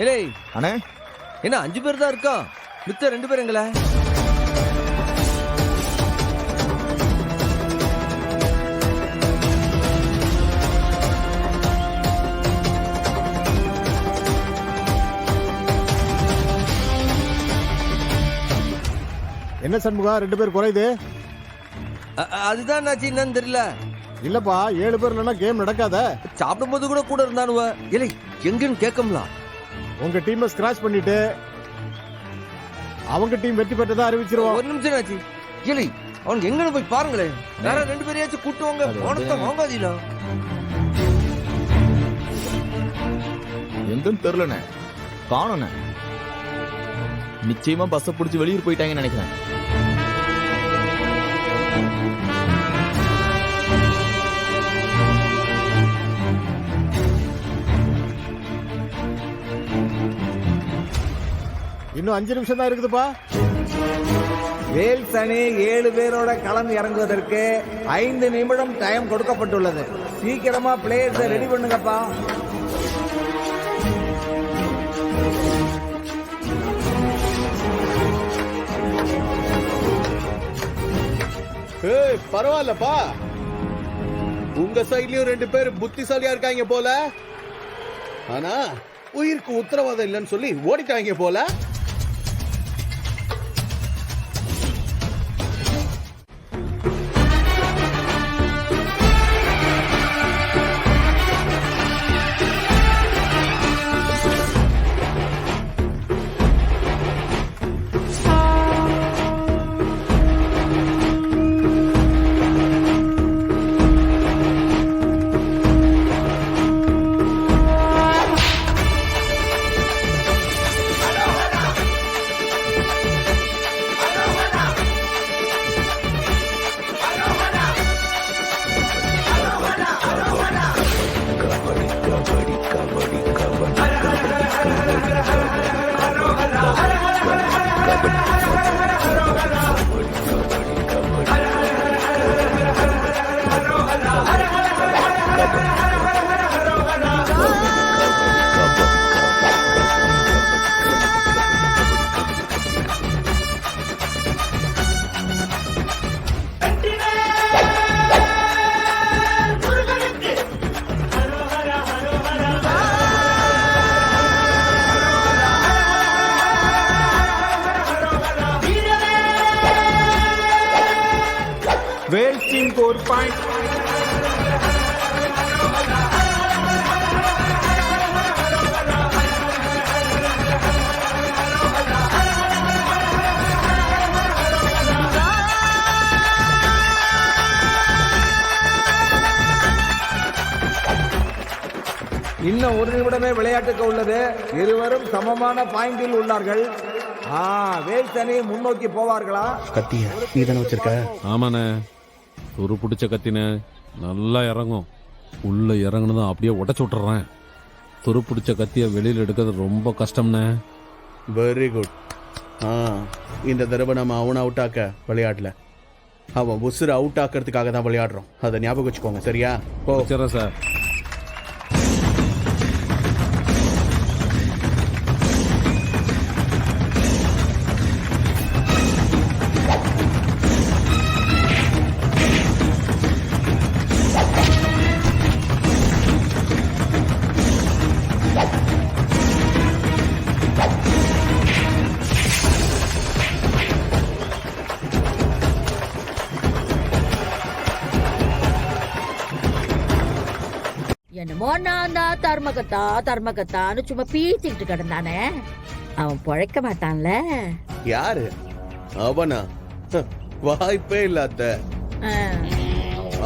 ஏய் அண்ணே என்ன 5 பேர் தான் இருக்கோம், மித்த 2 பேர் எங்கள? என்ன சண்முகா 2 பேர் குறையுது? அதுதான் நாச்சு என்னன்னு தெரியல. இல்லப்பா 7 பேர் இல்லைன்னா கேம் நடக்காத. சாப்பிடும் போது கூட கூட இருந்தானுவ. இல்லை எங்கன்னு கேட்கலாம். உங்க டீமை ஸ்கிராச் பண்ணிட்டு அவங்க டீம் வெற்றி பெற்றதா அறிவிச்சிருவோம். ஒரு நிமிஷம் ஆச்சு. இல்லை அவனுக்கு எங்கன்னு போய் பாருங்களேன். வேற 2 பேரையாச்சும் கூட்டுவாங்க. போனத்தை வாங்காதீங்களா? எங்கன்னு தெரியலண்ணே, காணோண்ணே. நிச்சயமா பஸ்ஸை பிடிச்சி வெளியூர் போயிட்டாங்கன்னு நினைக்கிறேன். இன்னும் 5 நிமிஷம் தான் இருக்குதுப்பா. வேல்ஸ் அணி 7 பேரோட களம் இறங்குவதற்கு 5 நிமிடம் டைம் கொடுக்கப்பட்டுள்ளது. சீக்கிரமா பிளேயர்ஸை ரெடி பண்ணுங்கப்பா. பரவாயில்லப்பா, உங்க சைட்லயும் 2 பேர் புத்திசாலியா இருக்காங்க போல. ஆனா உயிருக்கு உத்தரவாதம் இல்லைன்னு சொல்லி ஓடிட்டாங்க போல. Wales team 4 point. இன்னும் 1 நிமிடமே விளையாட்டுக்கு உள்ளது. இருவரும் சமமான பாயிண்டில் உள்ளார்கள். வேல்ஸ் அணி முன்னோக்கி போவார்களா? கத்திய நீ தானே வச்சிருக்க? ஆமாண்ணே, துரு பிடிச்ச கத்தின நல்லா இறங்கும். உள்ள இறங்குனதும் அப்படியே உடச்சு விட்டுறேன். துரு பிடிச்ச கத்திய வெளியில் எடுக்கிறது ரொம்ப கஷ்டம்ண்ணே. Very good. இந்த தடவை நம்ம அவனை அவுட் ஆக்க விளையாடல, அவன் உசுரை அவுட் ஆக்கிறதுக்காக தான் விளையாடுறோம். அதை ஞாபகம் வச்சுக்கோங்க, சரியா? வச்சுறேன் சார். என்னமோ நான் தான் தர்மகத்தான்னு சும்மா பீச்சிக்கிட்டு கிடந்தானே, அவன் பொழைக்க மாட்டான்ல. யாரு அவனா? வாய்ப்பே இல்லாத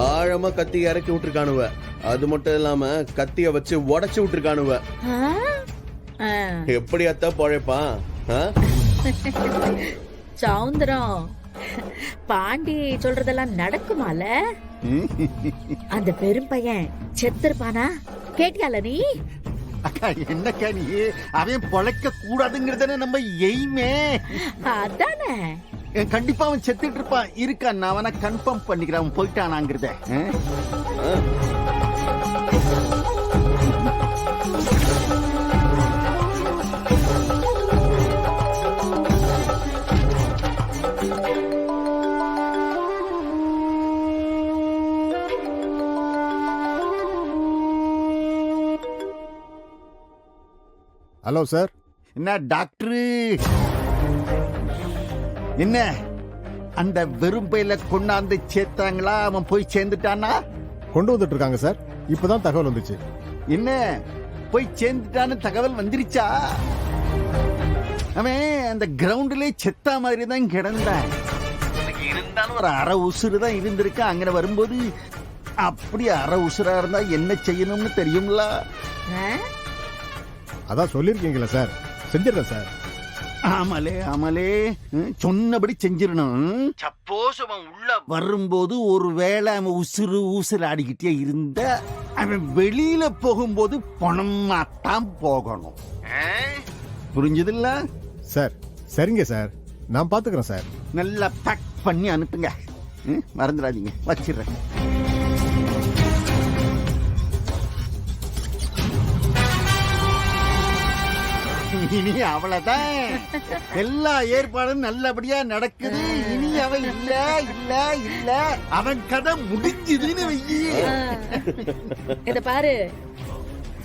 ஆழமா கத்தி இறக்கி விட்டுருக்கானுவ. அது மட்டும் இல்லாம கத்திய வச்சு உடைச்சு விட்டுருக்கானுவ. எப்படி அத்தா பொழைப்பான்? சவுந்தரம், பாண்டி சொல்றதெல்லாம் நடக்குமால? அந்த பெரும் பையன் செத்துருப்பானா? கேட்டியால நீ? அக்கா என்னக்கா நீ? அவன் பொழைக்க கூடாதுங்கிறதானே நம்ம எய்மே. அதானே, கண்டிப்பா அவன் செத்துட்டு இருப்பான். இருக்கா, நான் அவனை கன்ஃபார்ம் பண்ணிக்கிறேன் அவன் போயிட்டானாங்கிறத. Hello sir. என்ன டாக்டரு, என்ன அந்த வெறும் பையில கொண்டாந்து சேர்த்தாங்களா? அவன் போய் சேர்ந்துட்டானா? கொண்டு வந்துட்டு இருக்காங்க சார். இப்பதான் தகவல் வந்துச்சு. என்ன போய் சேர்ந்துட்டான்னு தகவல் வந்துருச்சா? அவன் அந்த கிரவுண்ட்லயே செத்தா மாதிரி தான் கிடந்தான். இருந்தாலும் ஒரு அரை உசுறு தான் இருந்திருக்கு. அங்க வரும்போது அப்படி அரை உசுரா இருந்தா என்ன செய்யணும்னு தெரியும்ல? அதான் சொல்லிருக்கீங்களா சார், செஞ்சிடறேன் சார். ஆமலே சொன்னபடி செஞ்சிடணும். சப்போஸ் அவன் உள்ள வரும்போது ஒருவேளை அவன் உசுறு ஊசல் ஆடிக்கிட்டே இருந்த, அவன் வெளியில போகும்போது பணமாத்தான் போகணும். புரிஞ்சதில்ல சார்? சரிங்க சார், நான் பாத்துக்கிறேன் சார். நல்லா பேக் பண்ணி அனுப்புங்க. மறந்துடாதீங்க, வச்சிடுறேன். இனி அவ்வளவுதான். எல்லா ஏற்பாடும் நல்லபடியா நடக்குது. இனி அவன் இல்ல அவன் கதை முடிஞ்சுதுன்னு வையி. இத பாரு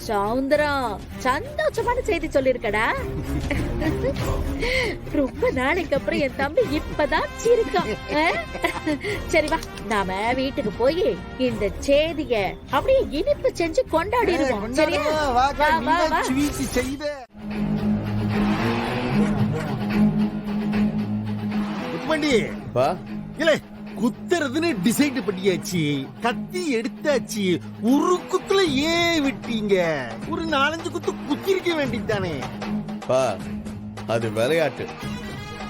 சௌந்தரம், சந்தோஷமான செய்தி சொல்லிருக்கடா. ரொம்ப நாளைக்கு அப்புறம் என் தம்பி இப்பதான் சிரிக்கான். சரி வா, நாம வீட்டுக்கு போய் இந்த செய்திய அப்படியே இனிப்பு செஞ்சு கொண்டாடிடுவோம். சரியா? வா வா வா. செய்த பா இல்ல குத்துறதுன்னு டிசைட் பண்ணியாச்சு. கத்தி எடுத்தாச்சு. ஒரு குத்துல ஏன் விட்டீங்க? ஒரு 4-5 குத்து குத்திருக்க வேண்டியதானே? பா அது விளையாட்டு.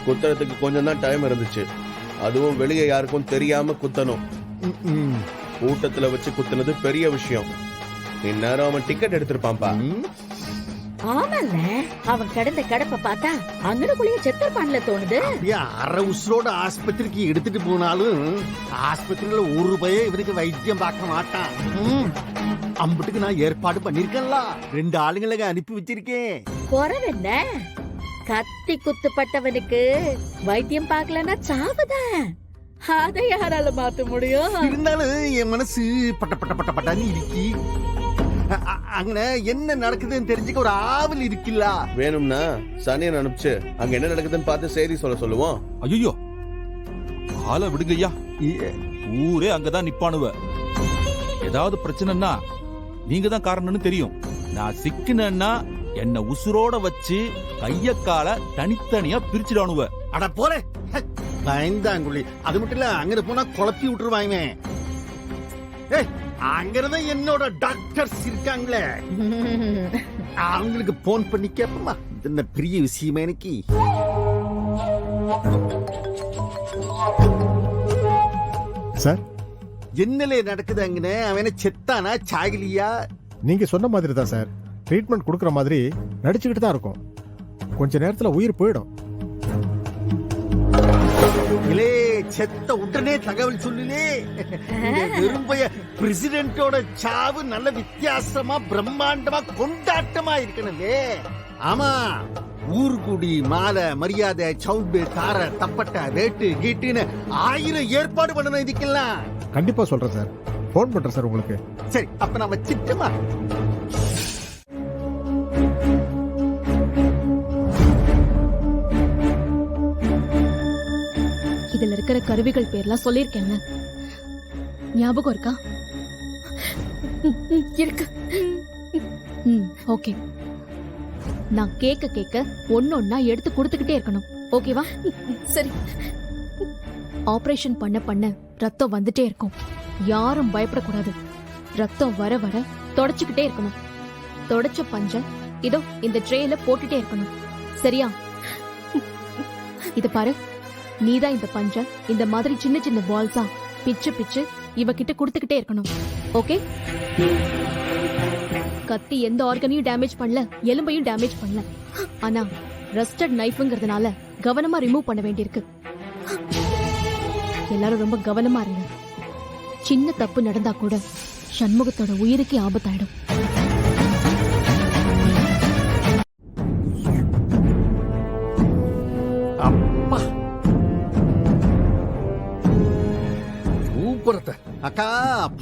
குத்துறதுக்கு கொஞ்சம் தான் டைம் இருந்துச்சு. அதுவும் வெளியே யாருக்கும் தெரியாம குத்தணும். கூட்டத்துல வச்சு குத்துனது பெரிய விஷயம். இந்நேரம் அவன் டிக்கெட் எடுத்திருப்பான்பா. ஆமல்ல, அவன் கிடந்த கடப்ப பார்த்தா அங்கனக்குள்ளேயே செத்தர்பான்ல தோணுது. அரை உசுரோட ஆஸ்பத்திரிக்கு எடுத்துட்டு போனாலும் ஆஸ்பத்திரியில ஒரு பய இவனுக்கு வைத்தியம் பார்க்க மாட்டான். அம்புட்டுக்கு நான் ஏற்பாடு பண்ணிருக்கேன்ல. 2 ஆளுங்களுக்கு அனுப்பி வச்சிருக்கேன். குறவென்ன, கத்தி குத்துப்பட்டவனுக்கு வைத்தியம் பார்க்கலன்னா சாவுதான். அதை யாரால மாத்த முடியும்? இருந்தாலும் என் மனசு பட்ட பட்ட பட்ட பட்டான்னு இருக்கி. அங்க என்ன நடக்குதுன்னு தெரிஞ்சுக்க ஒரு ஆவல் இருக்குல்ல. வேணும்னா சனியன் அனுப்பிச்சு அங்க என்ன நடக்குதுன்னு பார்த்து செய்தி சொல்லுவோம். ஐயோ, ஆள விடுங்கய்யா. ஊரே அங்கதான் நிப்பானுவ. ஏதாவது பிரச்சனைன்னா நீங்க தான் காரணம்னு தெரியும். நான் சிக்கினேன்னா என்ன உசுரோட வச்சு கைய கால தனித்தனியா பிரிச்சுடானுவ. அட போற பயந்தாங்குழி. அது மட்டும் இல்ல, அங்க போனா குழப்பி விட்டுருவாங்க. அங்கிருந்த என்னோட டாக்டர்ஸ் இருக்காங்களே, அவங்களுக்கு போன் பண்ணி கேப்பமா. என்ன பெரிய விஷயமா எனக்கு. சார், என்னலே நடக்குது அங்கன்னு? அவன செத்தானா சாகலியா? நீங்க சொன்ன மாதிரி தான் சார். ட்ரீட்மெண்ட் கொடுக்கற மாதிரி நடிச்சுக்கிட்டு தான் இருக்கும். கொஞ்ச நேரத்துல உயிர் போயிடும். இலே செத்த உடனே தகவல் சொல்லுலே. விரும்பிய பிரசிடென்டோட சாவு நல்ல வித்தியாசமா பிரம்மாண்டமா கொண்டாட்டமா இருக்கணுமே. ஆமா, ஊர்குடி மாலை மரியாதை சவுண்டு தார தப்பட்ட வேட்டு கீட்டுன்னு 1000 ஏற்பாடு பண்ணணும் இதுக்கெல்லாம். கண்டிப்பா சொல்றேன் சார். போன் பண்றேன் சார் உங்களுக்கு. சரி, அப்ப நான் வச்சிட்டுமா? இதுல இருக்கிற கருவிகள் பேர்லாம் சொல்லிருக்கேன். ஞாபகம் இருக்கா? இருக்கு. ஓகே. நான் கேட்க ஒன்னொன்னா எடுத்து கொடுத்துக்கிட்டே இருக்கணும். ஓகேவா? சரி. ஆபரேஷன் பண்ண ரத்தம் வந்துட்டே இருக்கும். யாரும் பயப்படக்கூடாது. ரத்தம் வர வர தொடச்சுக்கிட்டே இருக்கணும். தொடச்ச பஞ்ச இதோ இந்த ட்ரேல போட்டுட்டே இருக்கணும். சரியா? இது பாரு, நீதான் இந்த பஞ்ச இந்த மாதிரி சின்ன சின்ன பால்ஸா பிச்சு இவகிட்ட கொடுத்துக்கிட்டே இருக்கணும். ஓகே? கத்தி எந்த ஆர்கனையும் டேமேஜ் பண்ணல, எலும்பையும் டேமேஜ் பண்ணல. ஆனா ரஸ்டட் நைஃப்ங்கிறதுனால கவனமா ரிமூவ் பண்ண வேண்டியிருக்கு. எல்லாரும் ரொம்ப கவனமா இருங்க. சின்ன தப்பு நடந்தா கூட சண்முகத்தோட உயிருக்கு ஆபத்தாயிடும். அக்கா,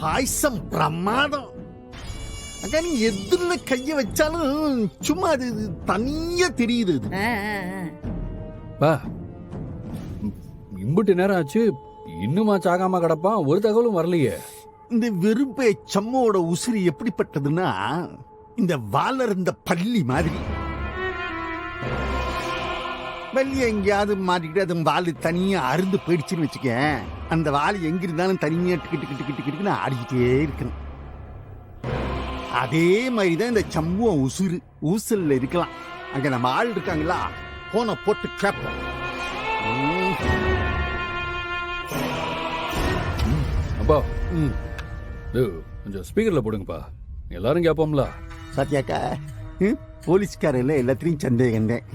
பாயசம் பிரமாதம். அக்கா நீ எதுல கைய வச்சாலும் சும்மா அது தனியா தெரியுது அது. பா இம்புட்டு நேரம் ஆச்சு இன்னுமா சாகாம கிடப்பான் ஒரு தகவலும் வரலையே. இந்த வெறுப்பை சம்மோட உசிறு எப்படிப்பட்டதுன்னா இந்த வாளர்ந்த பள்ளி மாதிரி. பள்ளி எங்கேயாவது மாட்டிக்கிட்டு அது வால் தனியா அருந்து போயிடுச்சுன்னு வச்சுக்க, அந்த வால் எங்க இருந்தாலும் தனியா டிக்கிட்டு ஆடிக்கிட்டே இருக்கணும். அதே மாதிரிதான் இந்த சம்புவம் உசுறு ஊசல்ல இருக்கலாம். அங்க நம்ம ஆள் இருக்காங்களா, போன போட்டு கேப்போம். அப்பா கொஞ்சம் ஸ்பீக்கர்ல போடுங்கப்பா, எல்லாரும் கேட்போம்ல. சத்யாக்கா போலீஸ்காரில் எல்லாத்திலையும் சந்தேகந்தேன்.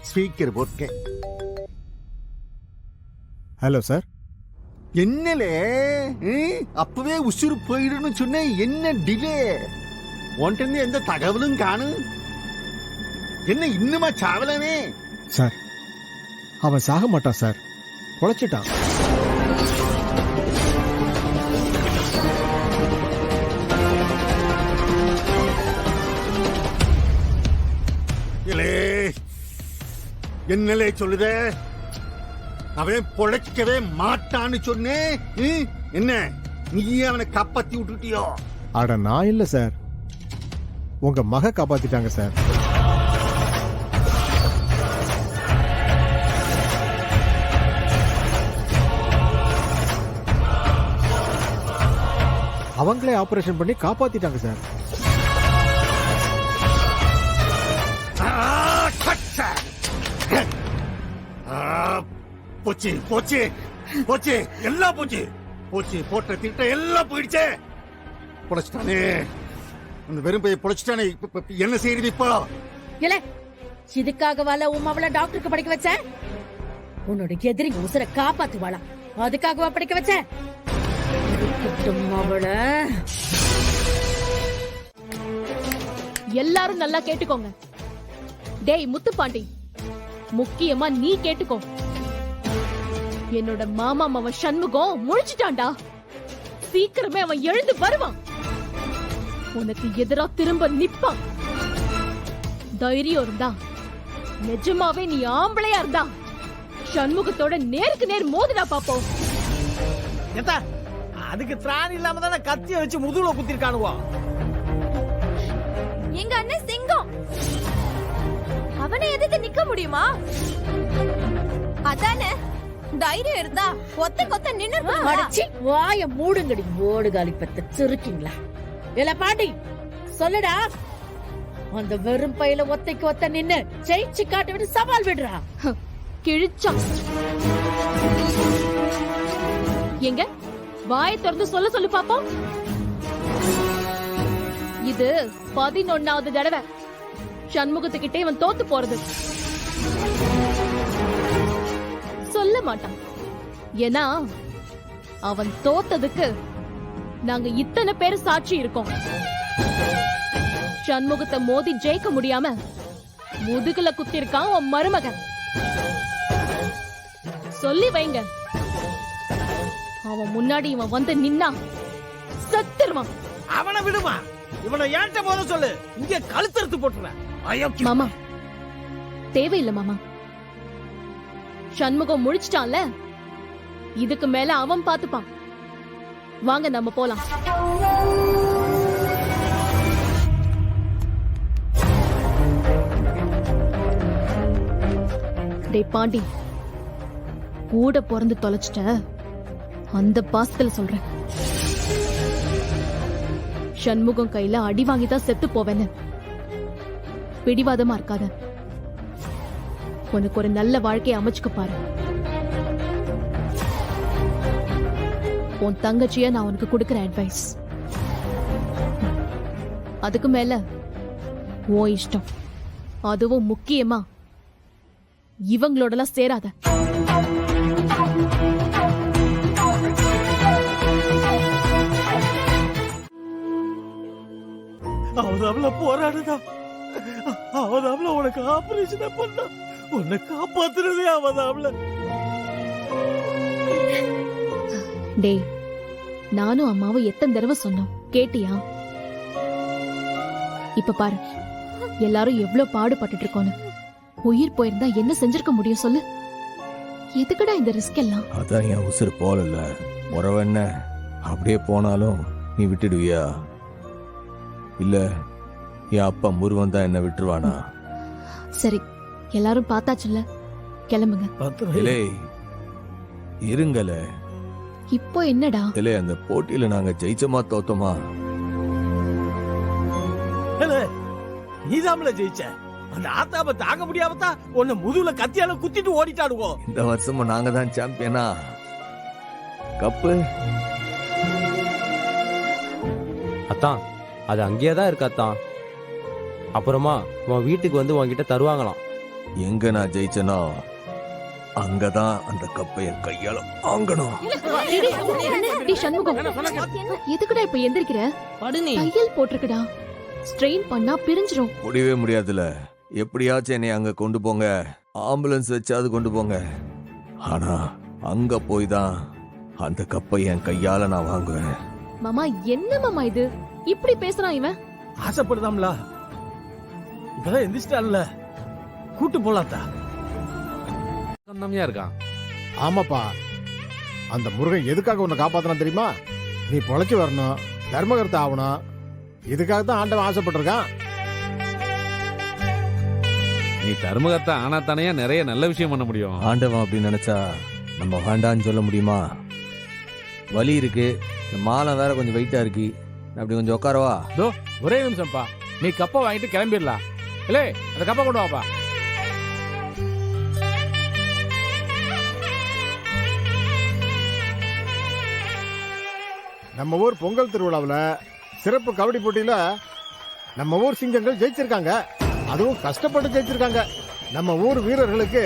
ஸ்பீக்கர் போட்டு. Hello sir. என்னலே அப்பவே உசுறு போயிடுன்னு சொன்ன, என்ன டிலே? உன்கிட்ட எந்த தகவலும் காணும், என்ன இன்னுமா சாவலனே? சார் அவன் சாக மாட்டான் சார், பொழைச்சிட்டான். என்னலே சொல்லுத, அவன் பொழைக்கவே மாட்டான்னு சொன்னேன். என்ன நீயே அவனை காப்பாத்தி விட்டுட்டியோ? அட நான் இல்ல சார், உங்க மக காப்பாத்திட்டாங்க சார். அவங்களே ஆபரேஷன் பண்ணி காப்பாத்திட்டாங்க சார். போச்சு போச்சு போச்சு, எல்லாம் போச்சு போச்சு, போட்ட திட்ட எல்லாம் போயிடுச்சே. பொழைச்சிட்டானே, அந்த வெறும் பைய பொழைச்சிட்டானே. என்ன செய்யுது இப்போ? இல்ல இதுக்காக வாழ உமாவள டாக்டருக்கு படிக்க வச்ச, உன்னோட எதிரி உசுரை காப்பாத்துவாளா அதுக்காகவா படிக்க வச்ச? எல்லாரும் நல்லா கேட்டுக்கோங்க. டேய் முத்துப்பாண்டி, முக்கியமா நீ கேட்டுக்கோ. என்னோட மாமா அவன் சண்முகம் முழிச்சிட்டான்டா. சீக்கிரமே அவன் எழுந்து வருவான், உனக்கு எதிரா திரும்ப நிப்பான். தைரியம் இருந்தா, நிஜமாவே நீ ஆம்பளையா இருந்தா சண்முகத்தோட நேருக்கு நேர் மோதினா பாப்போம். அதுக்கு திராணி இல்லாம தானே கத்திய வச்சு முதுகுல குத்திருக்கானுவா. எங்க அண்ணன் சிங்கம், அவனை எதுக்கு நிக்க முடியுமா? அதானே தைரியம் இருந்தா கொத்த கொத்த நின்னு அடிச்சி வாய மூடுங்கடி ஓடு காலி பத்த சிரிக்கீங்களா? இல்ல பாண்டி சொல்லுடா, அந்த வெறும் பையில ஒத்தைக்கு ஒத்த நின்னு ஜெயிச்சு காட்ட விட்டு சவால் விடுறா. கிழிச்சா எங்க வாயை திறந்து சொல்ல சொல்லு பாப்போம். இது 11வது தடவை சண்முகத்துக்கிட்டே இவன் தோத்து போறது. சொல்ல மாட்டான், ஏன்னா அவன் தோத்ததுக்கு நாங்க இத்தனை பேர் சாட்சி இருக்கோம். சண்முகத்தை மோதி ஜெயிக்க முடியாம முதுகுல குத்திருக்கான் உன் மருமகன். சொல்லி வைங்க, அவன் முன்னாடி இவன் வந்து நின்னா செத்துருவான். அவனை விடுமா, இவனை ஏன்ட்ட போத சொல்லு, இங்க கழுத்தறுத்து போட்டுறேன். மாமா தேவையில்லை மாமா, சண்முகம் முழிச்சிட்டான்ல, இதுக்கு மேல அவன் பாத்துப்பான். வாங்க நம்ம போலாம். டேய் பாண்டி, கூட பிறந்து தொலைச்சிட்ட, அந்த பாசத்துல சொல்றேன். சண்முகம் கையில அடி வாங்கிதான் செத்து போவேன்னு பிடிவாதமா இருக்காத. உனக்கு ஒரு நல்ல வாழ்க்கையை அமைச்சுக்க பாரு. உன் தங்கச்சிய நான் உனக்கு கொடுக்கிற அட்வைஸ். அதுக்கு மேல உன் இஷ்டம். அதுவும் முக்கியமா இவங்களோடலாம் சேராத. அவதாமல போராடுதா, அவதாமல உனக்கு ஆபரேஷன் பண்ணா, உன்னை காப்பாத்துறதே அவதாமல. டேய், நானும் அம்மாவும் எத்தனை தடவை சொன்னோம், கேட்டியா? இப்ப பாரு, எல்லாரும் எவ்வளவு பாடுபட்டுட்டு இருக்கோன்னு. உயிர் போயிருந்தா என்ன செஞ்சிருக்க முடியும் சொல்லு? எதுக்குடா இந்த ரிஸ்க் எல்லாம்? அதான் என் உசுறு போகல. உறவென்ன அப்படியே போனாலும் நீ விட்டுடுவியா? இல்ல என் அப்பா முருவன் தான் என்ன விட்டுருவானா? சரி, எல்லாரும் பார்த்தாச்சுல்ல, கிளம்புங்க. இலே இருங்கல. இப்போ என்னடா? இலே அந்த போட்டியில நாங்க ஜெயிச்சோமா தோத்தோமா? நீதாமல ஜெயிச்ச. அந்த ஆத்தாப தாங்க முடியாமத்தான் உன்னை முதுகுல கத்தியால குத்திட்டு ஓடிட்டாடுவோ. இந்த வருஷமும் நாங்க தான் சாம்பியனா. கப்பு அத்தான், அது அங்கேயே தான் இருக்கு அத்தான். அப்புறமா உன் வீட்டுக்கு வந்து உன்கிட்ட தருவாங்களாம். எங்க நான் ஜெயிச்சனோ அங்கதான் அந்த கப்பை என் கையால வாங்கணும். டேய் சண்முகம், எதுக்குடா இப்ப எந்திரிக்கிற? தையல் போட்டிருக்குடா, ஸ்ட்ரெயின் பண்ணா பிரிஞ்சிரும். முடியவே முடியாதுல. எப்படியாச்சும் என்னை அங்க கொண்டு போங்க, ஆம்புலன்ஸ் வச்சாவது கொண்டு போங்க. ஆனா அங்க போய் தான் அந்த கப்பை என் கையால நான் வாங்குவேன். மாமா, என்ன மாமா இது இப்படி பேசுறான் இவன்? ஆசைப்படுதாம்ல, இப்பதான் எந்திரிச்சிட்டான்ல, கூட்டு போலாத்தா. கண்ணம்யா இருக்கான். ஆமாப்பா, அந்த முருகன் எதுக்காக உன்னை காப்பாத்தினா தெரியுமா? நீ பொழைச்சு வரணும், தர்மகர்த்தா ஆகணும். இதுக்காக தான் ஆண்டவன் ஆசைப்பட்டிருக்கான். நீ தர்மகர்த்தா ஆனா தானே நிறைய நல்ல விஷயம் பண்ண முடியும். ஆண்டவன் அப்படின்னு நினைச்சா நம்ம வேண்டான்னு சொல்ல முடியுமா? வலி இருக்கு, இந்த மாலை வேற கொஞ்சம் வெயிட்டா இருக்கு. அப்படி கொஞ்சம் உட்காரவா? ஒரே நிமிஷம்ப்பா, நீ கப்பை வாங்கிட்டு கிளம்பிடலாம். இல்லே, அந்த கப்பை கொண்டு வாப்பா. நம்ம ஊர் பொங்கல் திருவிழாவில் சிறப்பு கபடி போட்டியில நம்ம ஊர் சிங்கங்கள் ஜெயிச்சிருக்காங்க. அதுவும் கஷ்டப்பட்டு ஜெயிச்சிருக்காங்க. நம்ம ஊர் வீரர்களுக்கு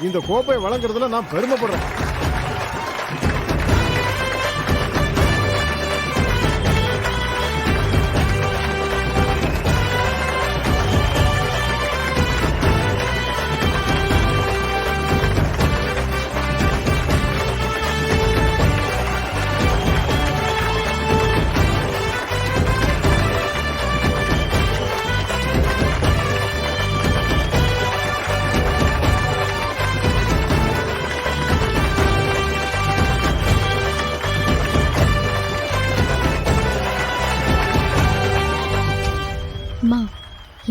இந்த கோப்பை வழங்குறதுல நான் பெருமைப்படுறேன்.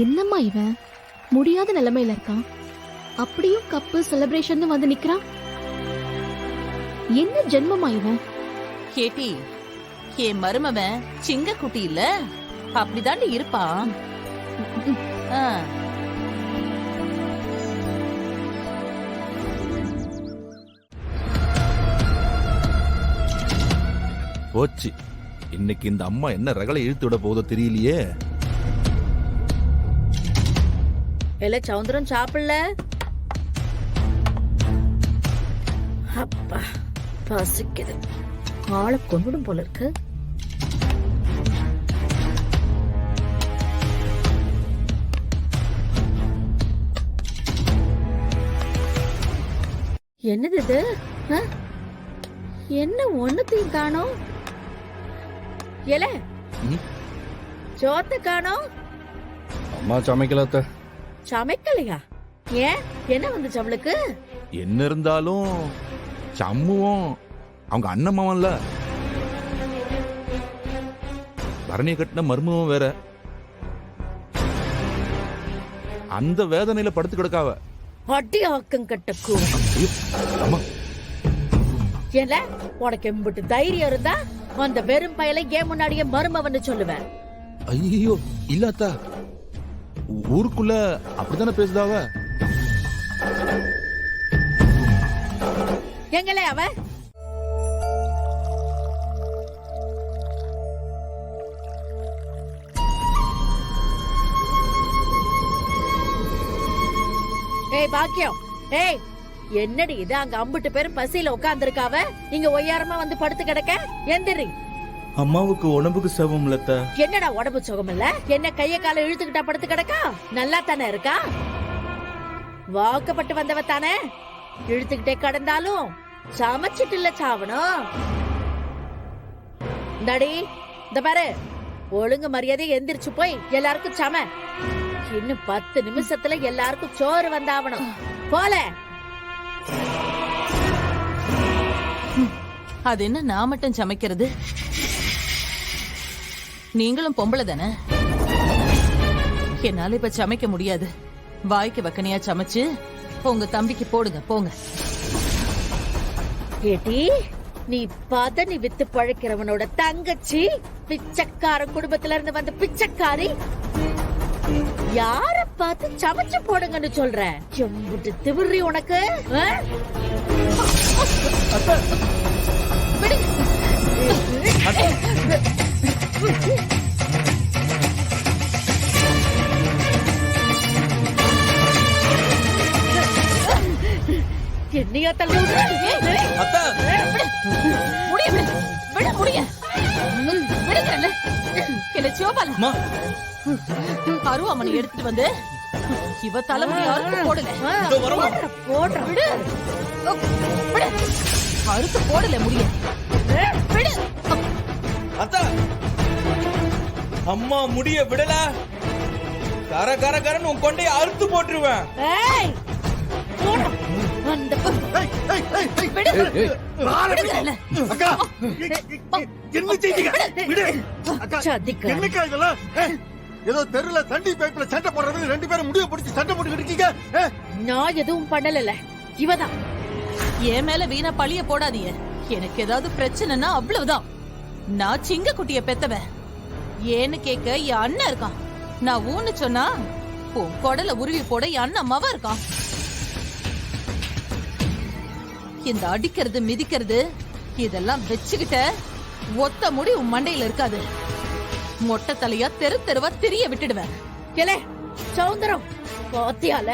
என்னம்மா இவன் முடியாத நிலைமையில இருக்கான், அப்படியும் கப்பு செலிப்ரேஷன் வந்து நிக்கிறான். என்ன ஜென்மமா இவன்? கேட்டி, என் மருமவன் சிங்க குட்டி இல்ல, அப்படிதாண்டி இருப்பான். போச்சு, இன்னைக்கு இந்த அம்மா என்ன ரகளை இழுத்து விட போதோ தெரியலையே. இல்ல சவுந்தரம் சாப்பிடல. அப்பா பசிக்குது, ஆளை கொண்டுடும் போல இருக்கு. என்னது இது? என்ன ஒண்ணுத்தையும் காணோம். ஏல சோத்த காணோம். அம்மா சமைக்கல. சமைக்கலையா? ஏன், என்ன வந்துச்சு அவளுக்கு? என்ன இருந்தாலும் சம்முவும் அவங்க அண்ணம்மாவன்ல, பரணியை கட்டின மருமவும் வேற. அந்த வேதனையில படுத்து கிடக்காவ. அடி ஆக்கம் கட்டக்கூ. ஏல, உனக்கு எம்பிட்டு தைரியம் இருந்தா அந்த வெறும் பயலை ஏன் முன்னாடியே மருமவன்னு சொல்லுவேன்? ஐயோ இல்லாத்தா, ஊருக்குள்ள அப்படித்தானே பேசுதாவ. எங்களே அவ ஏய் பாக்கியம், ஏய் என்னடி இது? அங்க அம்பிட்டு பேரும் பசியில உட்கார்ந்துருக்காவ, இங்க ஒய்யாரமா வந்து படுத்து கிடக்க. எந்திரி. அம்மாவுக்கு உடம்புக்கு சவம் இல்லத்த. என்னடா உடம்பு சுகம் இல்ல? என்ன கைய கால இழுத்துக்கிட்டா படுத்து கிடக்கா? நல்லா தானே இருக்கா? வாக்கப்பட்டு வந்தவ தானே, இழுத்துக்கிட்டே கடந்தாலும் சமைச்சிட்டு இல்ல சாவணும். இந்தாடி, இந்த பாரு, ஒழுங்கு மரியாதை எந்திரிச்சு போய் எல்லாருக்கும் சம. இன்னும் 10 நிமிஷத்துல எல்லாருக்கும் சோறு வந்தாவணும். போல அது என்ன நான் மட்டும் சமைக்கிறது? நீங்களும் பொம்பளை தானே? என்னால இப்ப சமைக்க முடியாது. வாய்க்கு வக்கனையா சமைச்சு உங்க தம்பிக்கு போடுங்க போங்க. கேட்டி, நீ பதனி வித்து பழைக்கிறவனோட தங்கச்சி, பிச்சைக்கார குடும்பத்துல இருந்து வந்த பிச்சைக்காரி. யார பார்த்து சமைச்சு போடுங்கன்னு சொல்ற? எம்புட்டு திமிரி உனக்கு? என்னையா தள்ளி அருவாமனை எடுத்துட்டு வந்து இவ தலைமுறை போடுங்க. அறுத்து போடல முடியும். அம்மா முடிய விடல. கர கர கரன்னு உன் கொண்டைய அறுத்து போட்டுருவேன். ஏதோ தெருல தண்ணி பைப்ல சண்டை போடுறது 2 பேரும் முடிய பிடிச்சி சண்டை போட்டுக்கிட்டு இருக்கீங்க. நான் எதுவும் பண்ணல. இவதான். என் மேல வீணா பழிய போடாதீங்க. எனக்கு ஏதாவது பிரச்சனைனா அவ்வளவுதான். நான் சிங்க குட்டிய பெத்தவன். ஏன்னு கேட்க என் அண்ணன் இருக்கான். நான் ஊன்னு சொன்னா உன் கொடல உருவி போட என் அண்ணன் அம்மாவா இருக்கான். இந்த அடிக்கிறது மிதிக்கிறது இதெல்லாம் வச்சுக்கிட்ட ஒத்த முடி உன் மண்டையில இருக்காது. மொட்டை தலையா தெரு தெருவா திரிய விட்டுடுவேன். கேளே சௌந்தரம், பாத்தியால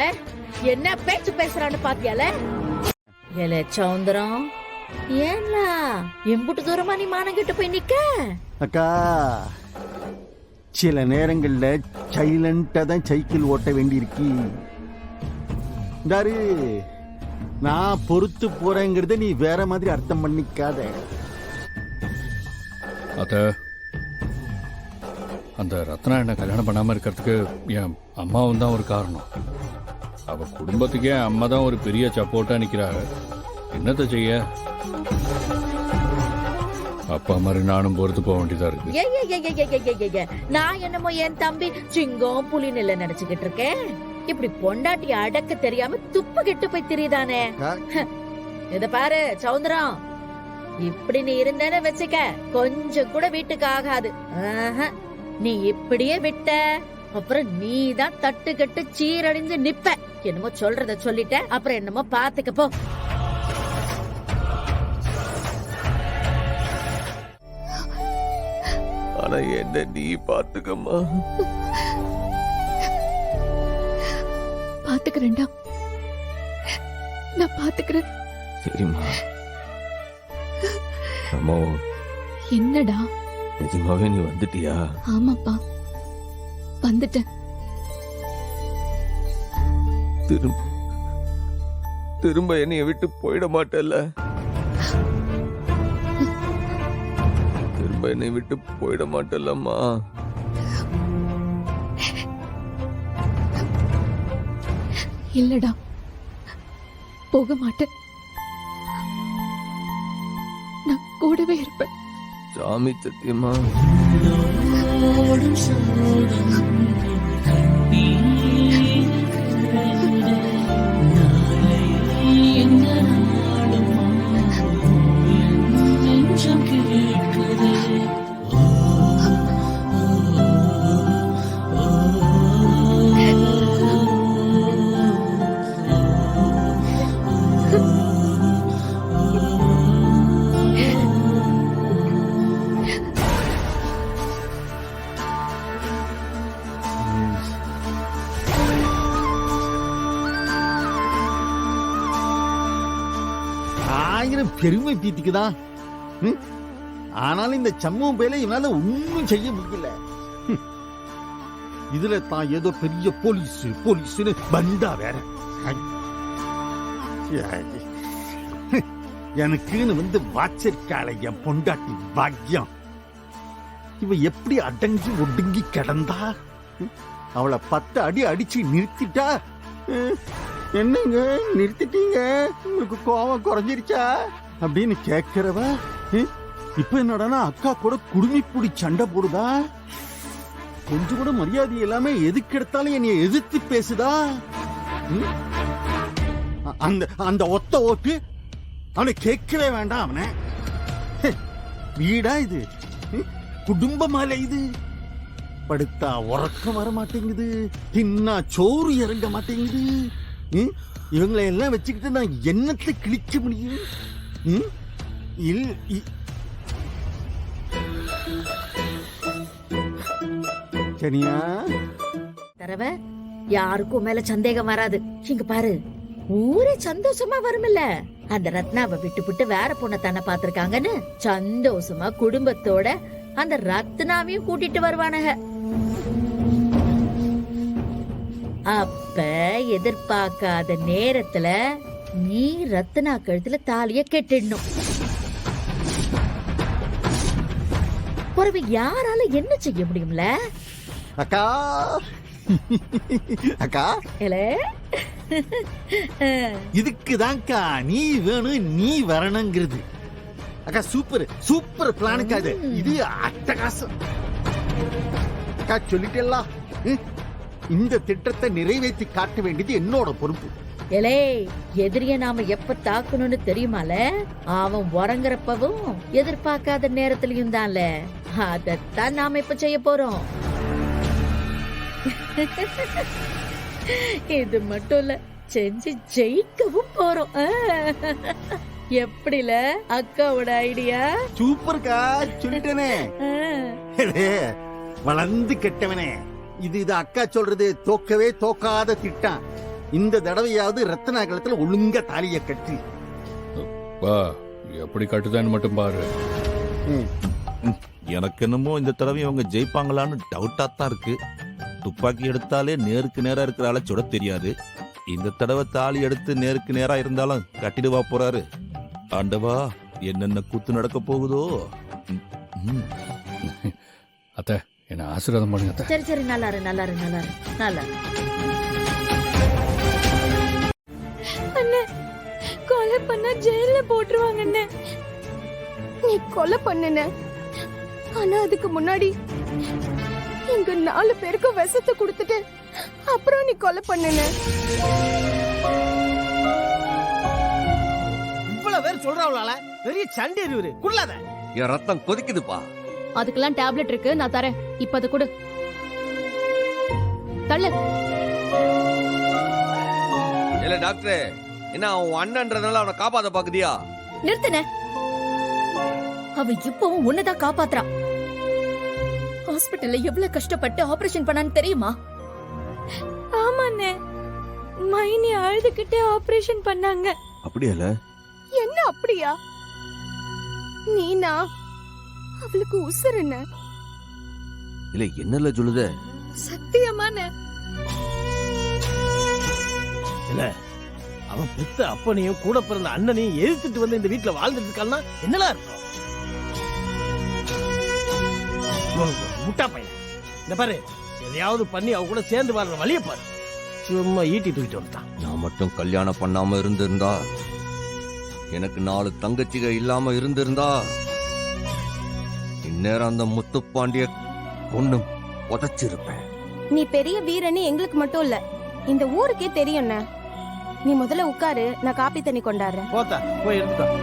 என்ன பேச்சு பேசுறான்னு பாத்தியால? ஏலே சௌந்தரம், ஏன்னா எம்புட்டு தூரமா நீ மானங்கிட்டு போய் நிக்க? அக்கா, சில நேரங்கள்ல சைலண்டா தான் சைக்கிள் ஓட்ட வேண்டியிருக்கு. டாரு, நான் பொறுத்து போறேங்கிறத நீ வேற மாதிரி அர்த்தம் பண்ணிக்காத. அத அந்த ரத்னா என்ன கல்யாணம் பண்ணாம இருக்கிறதுக்கு என் அம்மாவும் தான் ஒரு காரணம். அவ குடும்பத்துக்கே அம்மா தான் ஒரு பெரிய சப்போர்ட்டா நிக்கிறாங்க. என்னத்த செய்ய? அப்பா மாதிரி நானும் பொறுத்து போக வேண்டியதா இருக்கு. நான் என்னமோ என் தம்பி சிங்கம் புலி நெல்ல நினைச்சுக்கிட்டு இருக்கேன். இப்படி பொண்டாட்டி அடக்க தெரியாம துப்பு கெட்டு போய் தெரியுதானே. இத பாரு சௌந்தரம், இப்படி நீ இருந்தேன்னு வச்சுக்க கொஞ்சம் கூட வீட்டுக்கு ஆகாது. நீ இப்படியே விட்ட அப்புறம் நீ தான் தட்டு கட்டு சீரழிஞ்சு நிப்ப. என்னமோ சொல்றத சொல்லிட்ட, அப்புறம் என்னமோ பாத்துக்க போ. ஆனா என்ன நீ பாத்துக்கம்மா. பாத்துக்கிறேன்டா, நான் பாத்துக்கிறேன். சரிம்மா. அம்மா, என்னடா? நிஜமாவே நீ வந்துட்டியா? ஆமாப்பா, வந்துட்டேன். திரும்ப என்னைய விட்டு போயிட மாட்டல்ல? திரும்ப என்னை விட்டு போயிட மாட்டல்லம்மா? இல்லடா, போக மாட்டேன். நான் கூடவே இருப்பேன். சாமி சத்தியமா? பெருமை பீத்திக்குதான். ஆனாலும் இந்த சம்பவம் பேல இவனால ஒன்னும் செய்ய முடியல. இதுல தான் ஏதோ பெரிய போலீஸ்னு பந்தா வேற. எனக்குன்னு வந்து வாச்சிருக்காள என் பொண்டாட்டி பாக்கியம். இவ எப்படி அடங்கி ஒடுங்கி கிடந்தா? அவளை 10 அடி அடிச்சு நிறுத்திட்டா. என்னங்க நிறுத்திட்டீங்க, உங்களுக்கு கோவம் குறைஞ்சிருச்சா அப்படின்னு கேட்கிறவ இப்ப என்னடானா அக்கா கூட குடுமி புடி சண்டை போடுதா? கொஞ்சம் கூட மரியாதை இல்லாம எதுக்கு எடுத்தாலும் என்னைய எதிர்த்து பேசுதா? அந்த அந்த ஒத்த ஓட்டு அவனை கேட்கவே வேண்டாம். அவனை வீடா இது, குடும்பமால இது? படுத்தா உறக்கம் வர மாட்டேங்குது, தின்னா சோறு இறங்க மாட்டேங்குது. இவங்களை எல்லாம் வச்சுக்கிட்டு நான் என்னத்தை கிழிக்க முடியும்? சரியா தரவ யாருக்கும் மேல சந்தேகம் வராது. இங்க பாரு, ஊரே சந்தோஷமா வரும்ல. அந்த ரத்னாவை விட்டு வேற பொண்ணை தானே பாத்திருக்காங்கன்னு சந்தோஷமா குடும்பத்தோட அந்த ரத்னாவையும் கூட்டிட்டு வருவானுங்க. அப்ப எதிர்பார்க்காத நேரத்துல நீ ரத்னா கழுத்துல தாலிய கெட்டிடணும். பிறகு யாரால என்ன செய்ய முடியும்ல? அக்கா அக்கா இதுக்குதான்க்கா நீ வேணும் நீ வரணுங்கிறது. அக்கா சூப்பர் சூப்பர் பிளானுக்கா இது. இது அட்டகாசம் அக்கா. சொல்லிட்டேல்ல, இந்த திட்டத்தை நிறைவேற்றி காட்ட வேண்டியது என்னோட பொறுப்பு. எலே, எதிரிய நாம எப்ப தாக்கணும்னு தெரியுமால? அவன் உறங்குறப்பவும் எதிர்பார்க்காத நேரத்திலயும் தான்ல. அதத்தான் நாம இப்ப செய்ய போறோம். இது மட்டும் இல்ல, செஞ்சு ஜெயிக்கவும் போறோம். எப்படில அக்காவோட ஐடியா? சூப்பர்க்கா, சொல்லிட்டேனே. வளர்ந்து கெட்டவனே, இது அக்கா சொல்றது தோக்கவே தோக்காத திட்டம். இந்த தடவையாவது ரத்னா கழுத்துல ஒழுங்கா தாலிய கட்டி வா. எப்படி கட்டுதான்னு மட்டும் பாரு. எனக்கு என்னமோ இந்த தடவை அவங்க ஜெயிப்பாங்களான்னு டவுட்டா தான் இருக்கு. துப்பாக்கி எடுத்தாலே நேருக்கு நேரா இருக்கிற ஆளை சுட தெரியாது. இந்த தடவை தாலி எடுத்து நேருக்கு நேரா இருந்தாலும் கட்டிடுவா போறாரு. ஆண்டவா, என்னென்ன கூத்து நடக்க போகுதோ. அத்தை, என்ன ஆசீர்வாதம் பண்ணுங்க. சரி சரி, நல்லாரு நல்லாரு நல்லாரு நல்லாரு. அண்ணே, கொலை பண்ணா ஜெயில போட்டுருவாங்க. அண்ணே, நீ கொலை பண்ணுன, ஆனா அதுக்கு முன்னாடி எங்க 4 பேருக்கு விஷத்தை கொடுத்துட்டு அப்புறம் நீ கொலை பண்ணுன. இவ்வளவு பேர் சொல்றாங்களால பெரிய சண்டை இருக்கு. குள்ளாத என் ரத்தம் கொதிக்குதுப்பா. அதுக்கெல்லாம் டேப்லெட் இருக்கு, நான் தரேன். இப்ப அது கொடு. தள்ளு. இல்ல டாக்டரே, என்ன அவன் அண்ணன்றதுனால அவனை காப்பாத்த பாக்குதியா? நிறுத்துன. அவ இப்பவும் உன்னதான் காப்பாத்துறான். ஹாஸ்பிட்டல்ல எவ்வளவு கஷ்டப்பட்டு ஆபரேஷன் பண்ணான்னு தெரியுமா? ஆமாண்ணே, மைனி அழுதுகிட்டே ஆபரேஷன் பண்ணாங்க. அப்படியால? என்ன அப்படியா? நீனா அவளுக்கு உசுருன? இல்ல என்னல சொல்லுத? சத்தியமான இல்ல, அவன் பெத்த அப்பனையும் கூட பிறந்த அண்ணனையும் எதிர்த்துட்டு வந்து இந்த வீட்டுல வாழ்ந்துட்டு இருக்கான்னா என்னலாம் இருக்கும்? முட்டா பையன். இந்த பாரு, எதையாவது பண்ணி அவ கூட சேர்ந்து வாழ்ற வழிய பாரு. சும்மா ஈட்டி தூக்கிட்டு வந்துட்டான். நான் மட்டும் கல்யாணம் பண்ணாம இருந்திருந்தா, எனக்கு 4 தங்கச்சிக இல்லாம இருந்திருந்தா, இந்நேரம் அந்த முத்துப்பாண்டிய கொண்டு உதைச்சிருப்பேன். நீ பெரிய வீரன்னு எங்களுக்கு மட்டும் இல்ல, இந்த ஊருக்கே தெரியும். நீ முதல்ல உட்காரு, நான் காப்பி தண்ணி கொண்டாடுறேன். போத்தா, போய் எடுத்துக்கோ.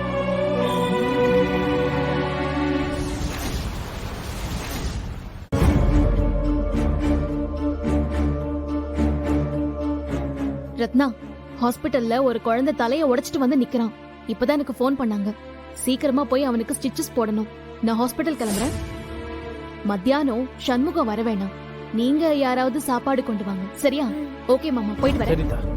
ரத்னா, ஹாஸ்பிட்டல்ல ஒரு குழந்தை தலைய உடைச்சிட்டு வந்து நிக்கிறான். இப்பதான் எனக்கு போன் பண்ணாங்க. சீக்கிரமா போய் அவனுக்கு ஸ்டிச்சஸ் போடணும். நான் ஹாஸ்பிட்டல் கிளம்புறேன். மத்தியானம் சண்முகம் வர வேணாம். நீங்க யாராவது சாப்பாடு கொண்டு வாங்க, சரியா? ஓகே மாமா, போயிட்டு வரேன்.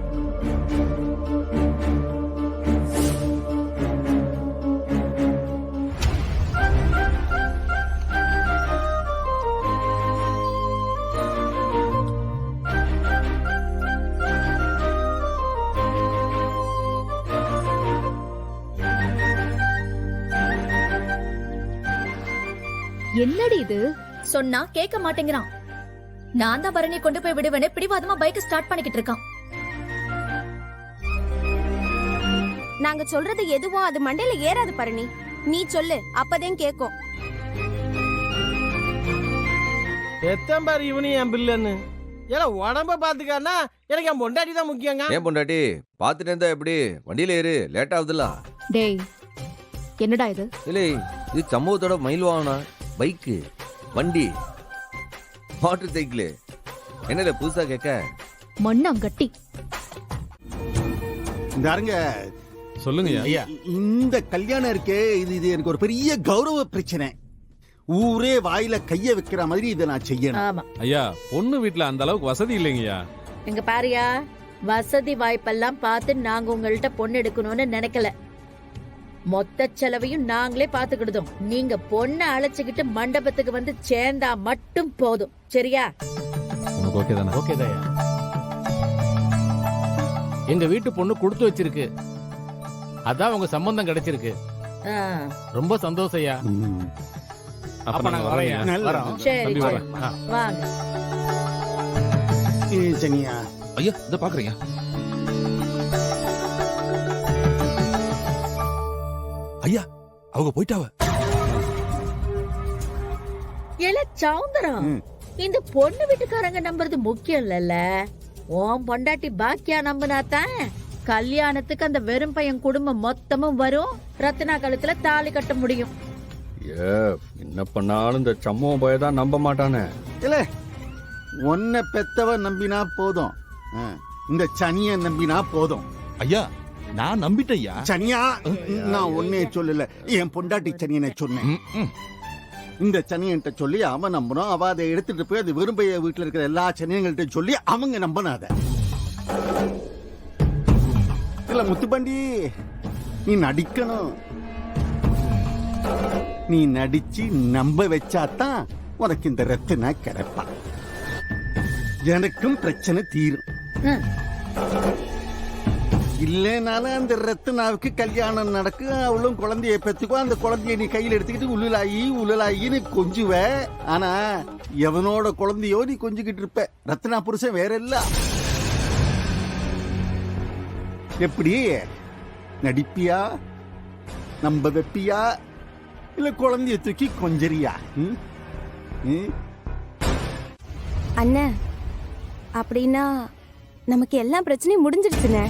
என்னடி இது? சொன்னா கேட்க மாட்டேங்கிறான். நான் தான் பரணியை கொண்டு போய் விடுவேன்னு பிடிவாதமா பைக் ஸ்டார்ட் பண்ணிக்கிட்டு இருக்கான். நாங்க சொல்றது எதுவும் அது மண்டையில ஏறாது பரணி. நீ சொல்லு, அப்பதான் கேக்கும். எத்தம்பாரு இவனு என் பில்லுன்னு ஏன்னா உடம்ப பாத்துக்கானா எனக்கு என் பொண்டாட்டி தான் முக்கியங்க. ஏன் பொண்டாட்டி பாத்துட்டு இருந்தா எப்படி? வண்டியில ஏறு, லேட் ஆகுதுல்ல. டேய் என்னடா இது? இல்லை, இது சம்பவத்தோட மயில் வாங்கினா பைக்கு, வண்டி, மோட்டர் சைக்கிள். என்னல புதுசா கேட்க? மண்ணாங்கட்டி. இந்தாருங்க சொல்லுங்க ஐயா, இந்த கல்யாணம் இருக்கே இது எனக்கு ஒரு பெரிய கௌரவ பிரச்சனை. ஊரே வாயில கைய வைக்கிற மாதிரி இதை நான் செய்யணும். ஆமா ஐயா, பொண்ணு வீட்டுல அந்த அளவுக்கு வசதி இல்லைங்கய்யா. இங்க பாரியா, வசதி வாய்ப்பெல்லாம் பார்த்து நாங்க உங்கள்ட்ட பொண்ணு எடுக்கணும்னு நினைக்கல. மொத்த செலவையும் நாங்களே பாத்துக்கிடுதோம். நீங்க பொண்ணை அழைச்சுக்கிட்டு மண்டபத்துக்கு வந்து சேர்ந்தா மட்டும் போதும். சரியா? உனக்கு ஓகே தானே? ஓகே தாயா. எங்க வீட்டு பொண்ணு கொடுத்து வச்சிருக்கு. அதான் உங்க சம்பந்தம் கிடைச்சிருக்கு. ஆ, ரொம்ப சந்தோஷம் ஐயா. அப்ப நாங்க வரையா நல்லது. வரோம். சரி தம்பி சரி. வரேன். ஆ. வாங்க. சனியா ஐயா இத பாக்குறீங்க. ஐயா அவங்க போயிட்டாவ. ஏல சௌந்தரம், இந்த பொண்ணு வீட்டுக்காரங்க நம்புறது முக்கியம் இல்லல்ல. உன் பொண்டாட்டி பாக்கியா நம்புனாதான் கல்யாணத்துக்கு அந்த வெறும் பையன் குடும்பம் மொத்தமும் வரும். ரத்னா கழுத்துல தாலி கட்ட முடியும். என்ன பண்ணாலும் இந்த சம்பவம் பயதான் நம்ப மாட்டானே. இல்ல உன்னை பெத்தவ நம்பினா போதும், இந்த சனிய நம்பினா போதும். ஐயா நான் நம்பிட்டேயா. சனியா நான் ஒன்னே சொல்லல, என் பொண்டாட்டி சனியனை சொன்னேன். இந்த சனியன்ட்ட சொல்லி அவன் நம்பணும். அவ அதை எடுத்துட்டு போய் அது விரும்பைய வீட்டுல இருக்கிற எல்லா சனியங்கள்ட்ட சொல்லி அவங்க நம்பினாத. இல்ல முத்துப்பாண்டி, நீ நடிக்கணும். நீ நடிச்சு நம்ப வச்சாதான் உனக்கு இந்த ரத்தினா கிடைப்பா. எனக்கும் பிரச்சனை தீரும். இல்லைனாலும் அந்த ரத்னாவுக்கு கல்யாணம் நடக்கும். அவளும் குழந்தைய பெத்துக்கோ. அந்த குழந்தைய நீ கையில் எடுத்துக்கிட்டு உருளாயின்னு கொஞ்சுவ. ஆனா எவனோட குழந்தையோ நீ கொஞ்சிக்கிட்டு இருப்ப. ரத்னா புருஷன் வேற இல்ல. எப்படி நடிப்பியா, நம்ப வைப்பியா, இல்ல குழந்தைய தூக்கி கொஞ்சரியா? அண்ணா அப்படின்னா நமக்கு எல்லா பிரச்சனையும் முடிஞ்சிருச்சுண்ணே.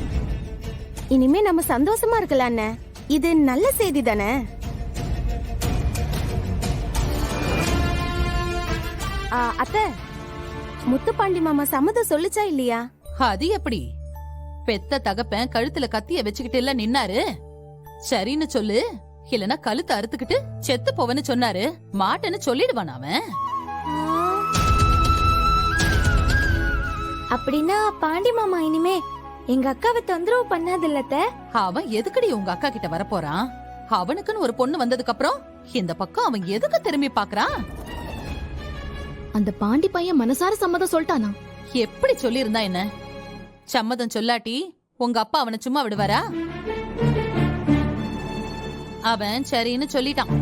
இனிமே நம்ம சந்தோஷமா இருக்கலாம் அண்ணே. இது நல்ல செய்தி தானே? அத்தை, முத்துப்பாண்டி மாமா சம்மதம் சொல்லுச்சா இல்லையா? அது எப்படி? பெத்த தகப்பன் கழுத்துல கத்திய வச்சுக்கிட்டு எல்லாம் நின்னாரு. சரின்னு சொல்லு, இல்லனா கழுத்தை அறுத்துக்கிட்டு செத்து போவன்னு சொன்னாரு. மாட்டேன்னு சொல்லிடுவான் அவன். அப்படின்னா பாண்டி மாமா இனிமே எங்க அக்காவை தொந்தரவு பண்ணாதில்லத்த. அவன் எதுக்கடி உங்க அக்கா கிட்ட வரப்போறான்? அவனுக்குன்னு ஒரு பொண்ணு வந்ததுக்கு அப்புறம் இந்த பக்கம் அவன் எதுக்கு திரும்பி பாக்குறான்? அந்த பாண்டி பையன் மனசார சம்மதம் சொல்லிட்டானா? எப்படி சொல்லியிருந்தா என்ன? சம்மதம் சொல்லாட்டி உங்க அப்பா அவனை சும்மா விடுவாரா? அவன் சரின்னு சொல்லிட்டான்.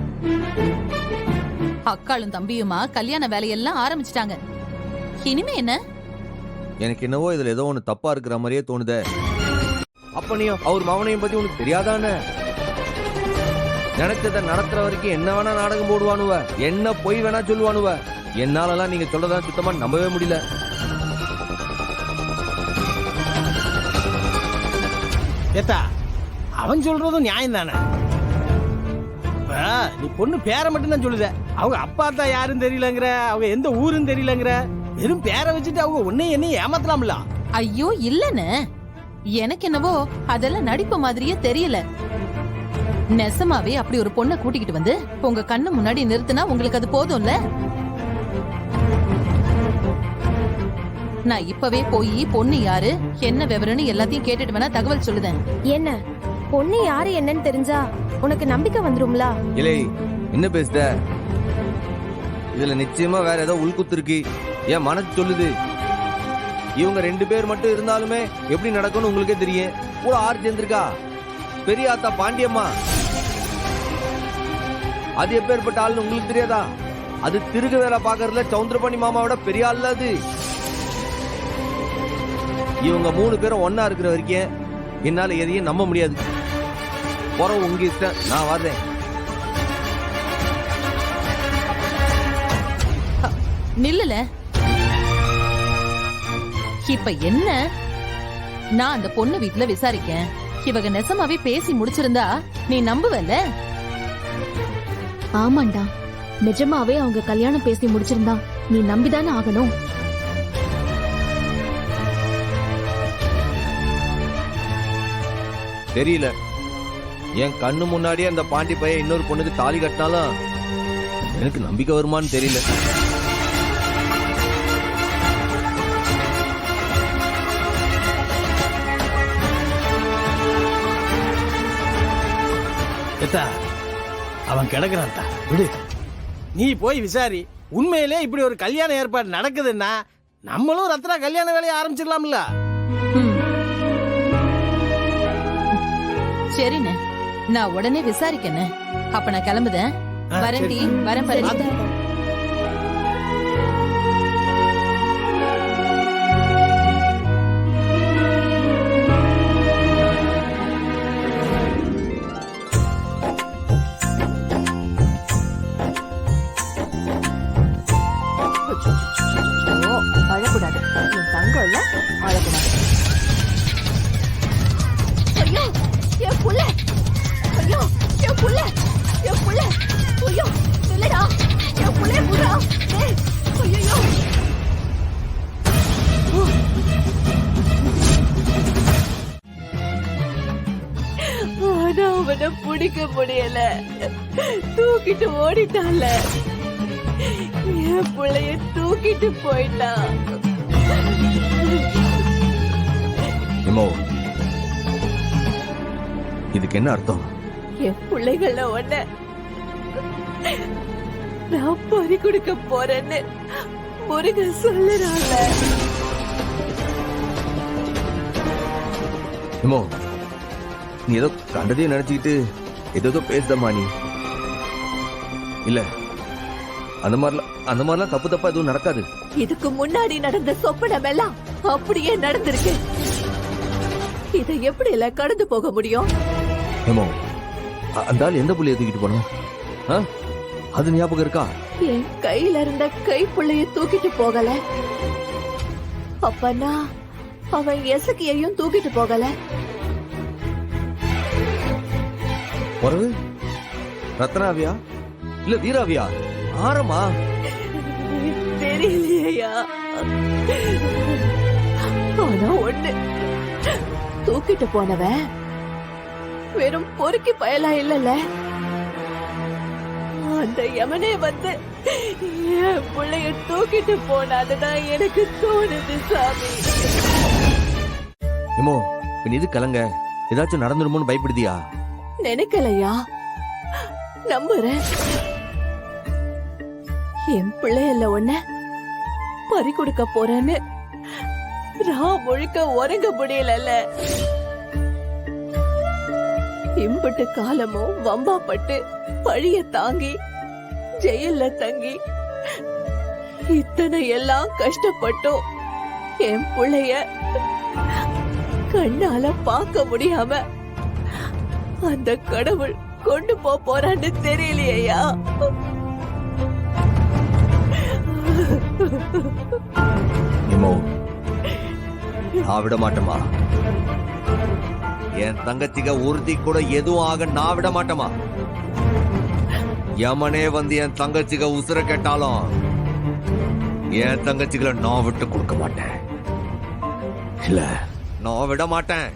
அக்காளும் தம்பியுமா கல்யாண வேலையெல்லாம் ஆரம்பிச்சிட்டாங்க. இனிமே என்ன? எனக்கு என்னவோ இதுல ஏதோ ஒண்ணு தப்பா இருக்கிற மாதிரியே தோணுதே. அப்பனையும் அவர் மவனையும் பத்தி உனக்கு தெரியாதானே? நினைச்சத நடத்துற வரைக்கும் என்ன வேணா நாடகம் போடுவானுவ, என்ன பொய் வேணா சொல்லுவானுவ. என்னாலலாம் நீங்க சொல்றதா சுத்தமா நம்பவே முடியல. ஏத்தா, அவன் சொல்றதும் நியாயம் தானே. நீ பொண்ணு பேரை மட்டும் தான் சொல்லுத. அவங்க அப்பா தான் யாரும் தெரியலங்கிற, அவங்க எந்த ஊரும் தெரியலங்கிற. வெறும் பேரை வச்சுட்டு அவங்க உன்னையும் என்னையும் ஏமாத்தலாம்ல. ஐயோ இல்லன்னு, எனக்கு என்னவோ அதெல்லாம் நடிப்பு மாதிரியே தெரியல. நெசமாவே அப்படி ஒரு பொண்ணை கூட்டிக்கிட்டு வந்து உங்க கண்ணு முன்னாடி நிறுத்தினா உங்களுக்கு அது போதும்ல? நான் இப்பவே போய் பொண்ணு யாரு என்ன விவரம்னு எல்லாத்தையும் கேட்டுட்டு வேணா தகவல் சொல்லுதேன். என்ன பொண்ணு யாரு என்னன்னு தெரிஞ்சா உனக்கு நம்பிக்கை வந்துரும்ல? இல்லை, என்ன பேசுத? இதுல நிச்சயமா வேற ஏதோ உள்குத்து இருக்கு. என் மனசு சொல்லுது. இவங்க 2 பேர் மட்டும் இருந்தாலுமே எப்படி நடக்கும்னு உங்களுக்கே தெரியும். கூட ஆறு சேர்ந்திருக்கா பெரிய ஆத்தா பாண்டியம்மா. அது எப்பேற்பட்ட ஆளுன்னு உங்களுக்கு தெரியாதா? அது திருகு வேலை பாக்குறதுல சவுந்தரபாணி மாமாவோட பெரிய ஆள் அது. இவங்க 3 பேரும் ஒன்னா இருக்கிற வரைக்கும் என்னால எதையும் நம்ப முடியாது. போறோம் உங்க இஷ்டம், நான் வர்றேன். நில்லுல. இப்ப என்ன? நான் அந்த பொண்ணு வீட்டுல விசாரிக்கேன். இவங்க நெசமாவே பேசி முடிச்சிருந்தா நீ நம்புவல்ல? ஆமாண்டா, நிஜமாவே அவங்க கல்யாணம் பேசி முடிச்சிருந்தா நீ நம்பிதானே ஆகணும். தெரியல, என் கண்ணு முன்னாடியே அந்த பாண்டி பையன் இன்னொரு பொண்ணுக்கு தாலி கட்டினாலும் எனக்கு நம்பிக்கை வருமான்னு தெரியல. அவன் கிடக்குறான், விடு. நீ போய் விசாரி. உண்மையிலே இப்படி ஒரு கல்யாண ஏற்பாடு நடக்குதுன்னா நம்மளும் ரத்னா கல்யாண வேலையை ஆரம்பிச்சிடலாம்ல. சரிண்ணே, நான் உடனே விசாரிக்கண்ணே. அப்ப நான் கிளம்புதேன். வரேன்டி, வரேன் பாரு. அழக்கூடாது, என் தங்கம் இல்ல, அழக்கூடாது. ஐயோ என் புள்ள, ஐயோ என் புள்ள, என் புள்ள, ஐயோ இல்லடா, என் புள்ளைய புடா. ஐயோ ஆனா அவனை பிடிக்க முடியல, தூக்கிட்டு ஓடிட்டான்ல. என் பிள்ளைய தூக்கிட்டு போயிட்டான். இதுக்கு என்ன அர்த்தம்? என் பிள்ளைகள ஒண்ணு நான் பறி கொடுக்க போறேன்னு முருகன் சொல்லுறாங்க. நீ ஏதோ கண்டதையும் நினைச்சுக்கிட்டு ஏதோ பேசுதம்மா நீ. இல்ல, அந்த மாதிரிலாம் தப்பு தப்பா எதுவும் நடக்காது. இதுக்கு முன்னாடி நடந்த சொப்பனம் எல்லாம் அப்படியே நடந்திருக்கு. இதை எப்படி எல்லாம் கடந்து போக முடியும்? அந்த ஆள் எந்த புள்ளைய தூக்கிட்டு போனோம்? அது ஞாபகம் இருக்கா? என் கையில இருந்த கைப்புள்ளைய தூக்கிட்டு போகல. அப்பனா அவன் எசக்கியையும் தூக்கிட்டு போகல. உறவு ரத்னாவியா இல்ல வீராவியா? ஆரமா தெரியலையா? ஆனா ஒண்ணு, தூக்கிட்டு போனவன் வெறும் பொறுக்கி பயலா இல்லல்ல. அந்த யமனே வந்து என் பிள்ளைய தூக்கிட்டு போனாதுதான் எனக்கு தோணுது சாமி. இது கலங்க ஏதாச்சும் நடந்துருமோன்னு பயப்படுதியா? நினைக்கலையா, நம்புறேன். என் பிள்ளையல்ல ஒன்ன பறி கொடுக்க போறேன்னு முழுக்க உறங்க முடியல. இம்புட்டு காலமும் வம்பாப்பட்டு பழிய தாங்கி ஜெயில தங்கி இத்தனை எல்லாம் கஷ்டப்பட்டோம் என் பிள்ளைய கண்ணால பார்க்க முடியாம அந்த கடவுள் கொண்டு போறான்னு தெரியலையா? நான் விட மாட்டேமா. என் தங்கச்சிக உறுதி கூட எதுவும் ஆக நான் விட மாட்டேமா. யமனே வந்து என் தங்கச்சிக உசுர கேட்டாலும் என் தங்கச்சிகளை நான் விட்டு கொடுக்க மாட்டேன். இல்ல, நான் விட மாட்டேன்.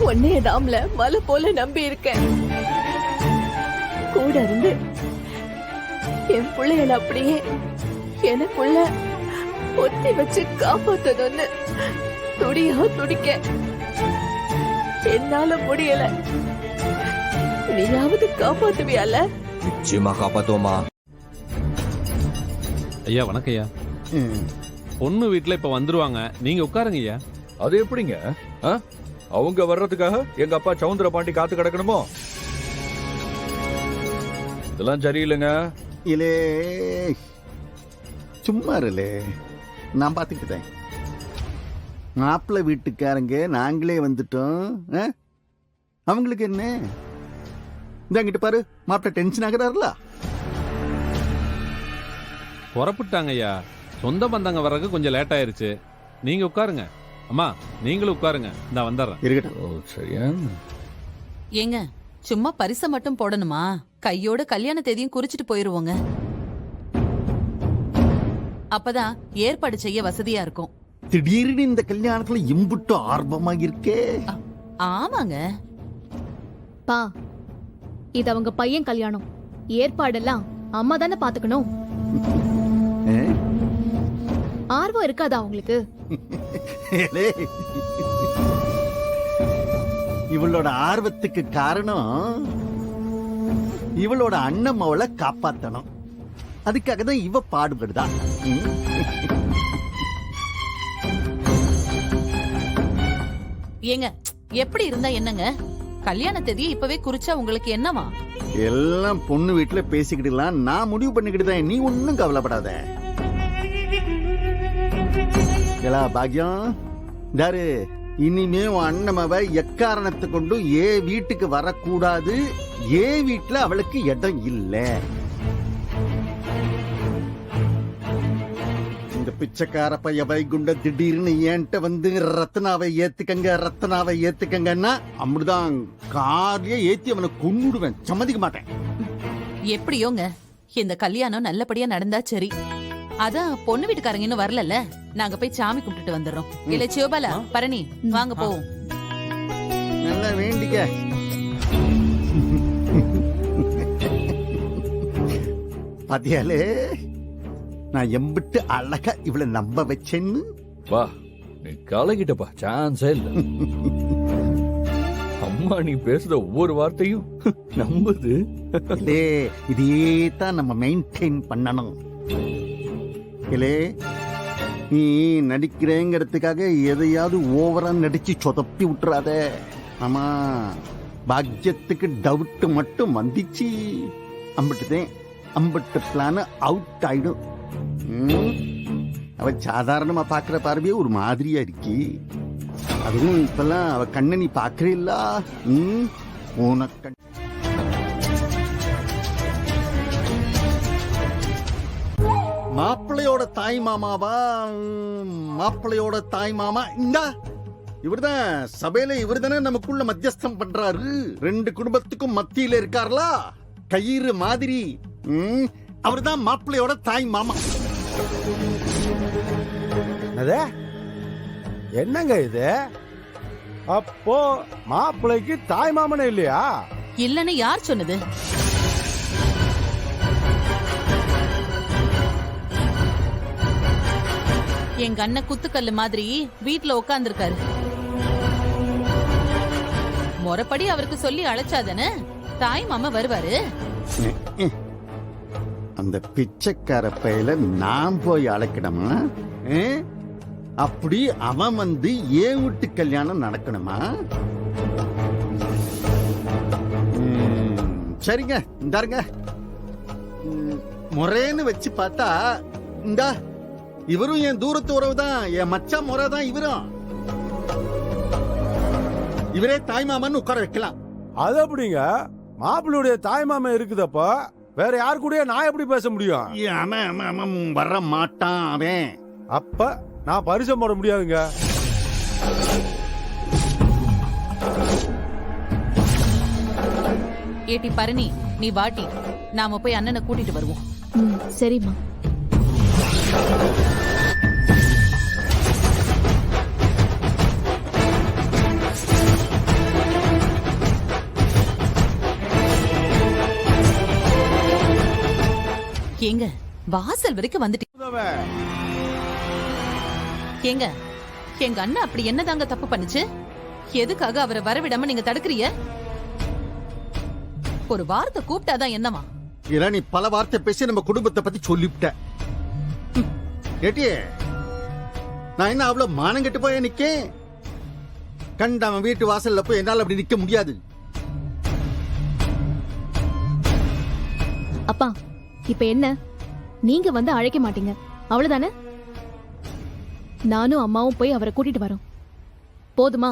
ஒன்னே தாம்ல மலை போல நம்பி இருக்கேன். கூட இருந்து என் பிள்ளைகள் அப்படியே எனக்குள்ள ஒத்தி வச்சு காப்பாத்தணும்னு துடியா துடிக்க என்னால முடியல. நீயாவது காப்பாத்துவியால? நிச்சயமா காப்பாத்துவோமா. ஐயா வணக்கம் ஐயா. பொண்ணு வீட்டுல இப்ப வந்துருவாங்க, நீங்க உட்காருங்க ஐயா. அது எப்படிங்க? அவங்க வர்றதுக்காக எங்க அப்பா சவுந்தர பாண்டி காத்து கிடக்கணுமோ? இதெல்லாம் சரியில்லைங்க. இலே சும்மா இருலே, நான் பாத்துக்கிட்டேன். மாப்பிள்ளை வீட்டுக்காரங்க நாங்களே வந்துட்டோம். அவங்களுக்கு என்ன இந்த அங்கிட்டு பாரு, மாப்பிள்ளை டென்ஷன் ஆகுறாருல. புறப்பட்டாங்க ஐயா. சொந்த பந்தங்க வர்றதுக்கு கொஞ்சம் லேட் ஆயிருச்சு. நீங்க உட்காருங்க. அம்மா நீங்களும் உட்காருங்க, நான் வந்துடுறேன். இருக்கட்டும். சரியா? ஏங்க சும்மா பரிசை மட்டும் போடணுமா? கையோட கல்யாண தேதியும் குறிச்சிட்டு போயிருவோங்க. அப்பதான் ஏற்பாடு செய்ய வசதியா இருக்கும். திடீர்னு இந்த கல்யாணத்துல இம்புட்டு ஆர்வமா இருக்கே. ஆமாங்க. பா, இது அவங்க பையன் கல்யாணம். ஏற்பாடெல்லாம் அம்மா தானே பாத்துக்கணும். ஆர்வம் இருக்காதா உங்களுக்கு? இவளோட ஆர்வத்துக்கு காரணம் இவளோட அண்ணன் அவளை காப்பாத்தணும். அதுக்காக தான் இவ பாடுபடுதா. ஏங்க எப்படி இருந்தா என்னங்க? கல்யாண தேதியை இப்பவே குறிச்சா உங்களுக்கு என்னவா? எல்லாம் பொண்ணு வீட்டுல பேசிக்கிடலாம், நான் முடிவு பண்ணிக்கிட்டு தான். நீ ஒன்னும் கவலைப்படாத. ஏலா பாக்யம், தாரு இனிமே உன் அண்ணமவ எக்காரணத்தை கொண்டு ஏ வீட்டுக்கு வரக்கூடாது. ஏ வீட்டுல அவளுக்கு இடம் இல்ல. இந்த பிச்சைக்கார பைய வைகுண்ட திடீர்னு ஏன்ட்ட வந்து ரத்னாவை ஏத்துக்கங்கன்னா அப்படிதான் காரியை ஏத்தி அவனை கொன்னுடுவேன். சம்மதிக்க மாட்டேன். எப்படியோங்க இந்த கல்யாணம் நல்லபடியா நடந்தா சரி. அதான் பொண்ணு வீட்டுக்காரங்க இன்னும் வரல. நாங்க போய் சாமி கும்பிட்டுட்டு வந்துடுறோம். இல்ல சிவபாலா, பரணி வாங்க போவோம். நல்லா வேண்டிக்க. பாத்தியாலே, நான் எம்பிட்டு அழகா இவளை நம்ப வச்சேன்னு. வா, நீ கலகிட்டப்பா, சான்ஸே இல்ல. அம்மா நீ பேசுற ஒவ்வொரு வார்த்தையும் நம்புது. இதே தான் நம்ம மெயின்டைன் பண்ணணும். இல்லே, நீ நடிக்கிறேங்கிறதுக்காக எதையாவது ஓவரா நடிச்சு சொதப்பி விட்டுறாத. ஆமா, பாக்யத்துக்கு டவுட் மட்டும் வந்துச்சு, அம்பிட்டு பிளான் அவுட் ஆயிடும். அவ சாதாரணமா பாக்குற பார்வையே ஒரு மாதிரியா இருக்கு. அதுவும் இப்பெல்லாம் அவ கண்ணை நீ பாக்குறீல்ல. உனக்கு மாப்பிள்ளையோட தாய் மாமாவா? மாப்பிள்ளையோட தாய் மாமா இந்தா இவர்தான். சபையில இவர்தானே நமக்குள்ள மத்தியஸ்தம் பண்றாரு. ரெண்டு குடும்பத்துக்கும் மத்தியில இருக்கார்ல, கயிறு மாதிரி. அவர்தான் மாப்பிள்ளையோட தாய் மாமா. என்னங்க இது? அப்போ மாப்பிள்ளைக்கு தாய் மாமனே இல்லையா? இல்லன்னு யார் சொன்னது? எங்க அண்ணன் குத்துக்கல்லு மாதிரி வீட்டுல உட்கார்ந்துருக்காரு. முறைப்படி அவருக்கு சொல்லி அழைச்சாதானே தாய் மாமா வருவாரு. அந்த பிச்சைக்கார பையில நான் போய் அழைக்கணுமா? அப்படி அவன் வந்து ஏன் வீட்டு கல்யாணம் நடக்கணுமா? சரிங்க, இந்தாருங்க. முறைன்னு வச்சு பார்த்தா இந்தா இவரும் என் தூரத்து உறவு தான். என் மச்சா முறை தான் இவரும். இவரே தாய் மாமன் உட்கார வைக்கலாம். அது அப்படிங்க? மாப்பிள்ளையுடைய தாய் மாமன் இருக்குதப்ப வேற யாரு கூட நான் எப்படி பேச முடியும்? அவன் வர மாட்டான். அவன் அப்ப நான் பரிசம் போட முடியாதுங்க. ஏட்டி பரணி, நீ வாட்டி, நாம போய் அண்ணனை கூட்டிட்டு வருவோம். சரிம்மா. ஏங்க வாசல் வரைக்கும் வந்துட்டீங்க. ஏங்க எங்க அண்ணன் அப்படி என்னதாங்க தப்பு பண்ணுச்சு? எதுக்காக அவரை வரவிடாம நீங்க தடுக்கிறீங்க? ஒரு வார்த்தை கூப்பிட்டாதான் என்னவா? இல்ல, நீ பல வார்த்தை பேசி நம்ம குடும்பத்தை பத்தி சொல்லிவிட்ட. ஏட்டியே, நான் என்ன அவ்வளவு மானம் கெட்டு போய் நிக்கேன்? கண்டவன் வீட்டு வாசல்ல போய் என்னால அப்படி நிக்க முடியாது. அப்பா இப்ப என்ன, நீங்க வந்து அழைக்க மாட்டீங்க அவ்வளவுதானே? நானும் அம்மாவும் போய் அவரை கூட்டிட்டு வரோம், போதுமா?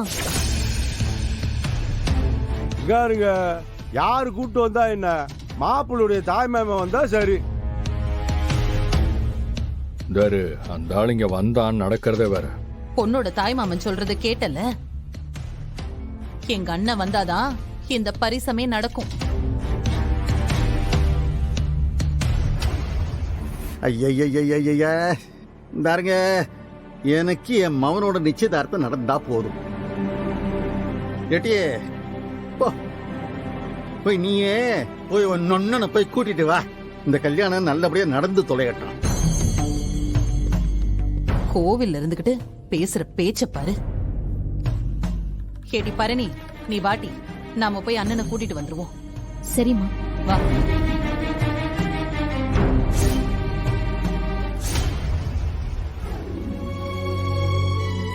இங்க யாரு கூட்டு வந்தா என்ன, மாப்பிள்ளுடைய தாய்மாமன் வந்தா சரி. தாரு அந்த ஆள் இங்க வந்தான், நடக்கிறதே வேற. பொண்ணோட தாய்மாமன் சொல்றத கேட்டல, எங்க அண்ணன் வந்தாதான் இந்த பரிசமே நடக்கும். ஐயய்யய்யய்ய, இந்தாருங்க, எனக்கு என் மவனோட நிச்சயதார்த்தம் நடந்தா போதும். ஏட்டியே போ, போய் நீயே போய் ஒன்னொன்னு போய் கூட்டிட்டு வா. இந்த கல்யாணம் நல்லபடியா நடந்து தொலையட்டும். கோவில்ல இருந்துகிட்டு பேசுற பேச்ச பாரு. கேட்டி பரணி, நீ வாட்டி, நாம போய் அண்ணனை கூட்டிட்டு வந்துருவோம். சரிம்மா, வா.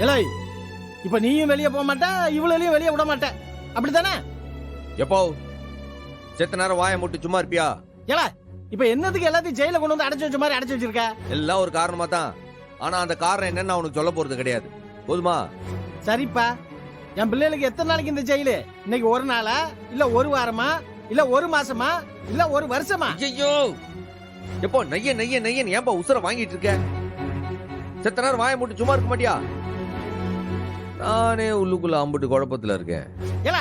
இலை, இப்ப நீயும் வெளியே போக மாட்ட, இவ்வளவு வெளியே விட மாட்ட, அப்படித்தானே? எப்போ செத்த நேரம் வாயை மூட்டு சும்மா இருப்பியா? ஏல, இப்ப என்னதுக்கு எல்லாத்தையும் ஜெயில கொண்டு வந்து அடைச்சு வச்ச மாதிரி அடைச்சு வச்சிருக்க? எல்லாம் ஒரு காரணமா தான். ஆனா அந்த காரணம் என்னன்னு அவனுக்கு சொல்ல போறது கிடையாது. போதுமா? சரிப்பா, என் பிள்ளைகளுக்கு எத்தனை நாளைக்கு இந்த ஜெயிலு? இன்னைக்கு ஒரு நாளா, இல்ல ஒரு வாரமா, இல்ல ஒரு மாசமா, இல்ல ஒரு வருஷமா? ஐயோ, எப்போ நைய நைய நையன் ஏன்பா உசுர வாங்கிட்டு இருக்க? செத்த நேரம் வாயை மூட்டு சும்மா இருக்க மாட்டியா? நானே உள்ளுக்குள்ள அம்புட்டு குழப்பத்துல இருக்கேன். ஏல,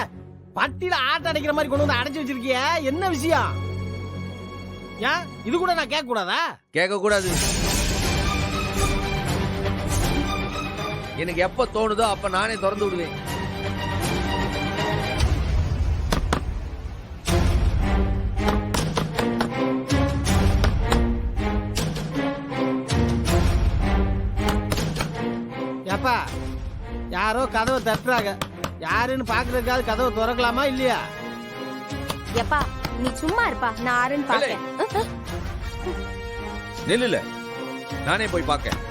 பட்டியில ஆட்ட அடைக்கிற மாதிரி கொண்டு வந்து அடைச்சு வச்சிருக்கிய, என்ன விஷயம்? ஏன் இது கூட நான் கேட்க கூடாதா? கேட்க கூடாது. எனக்கு எப்ப தோணுதோ அப்ப நானே திறந்து விடுவேன். ஏப்பா, யாரோ கதவை தட்டுறாங்க, யாருன்னு பாக்குறதுக்காக கதவை திறக்கலாமா இல்லையா? எப்பா நீ சும்மா இருப்பா, நான் ஆறுன்னு பாக்கேன். நெல்லுல நானே போய் பார்க்க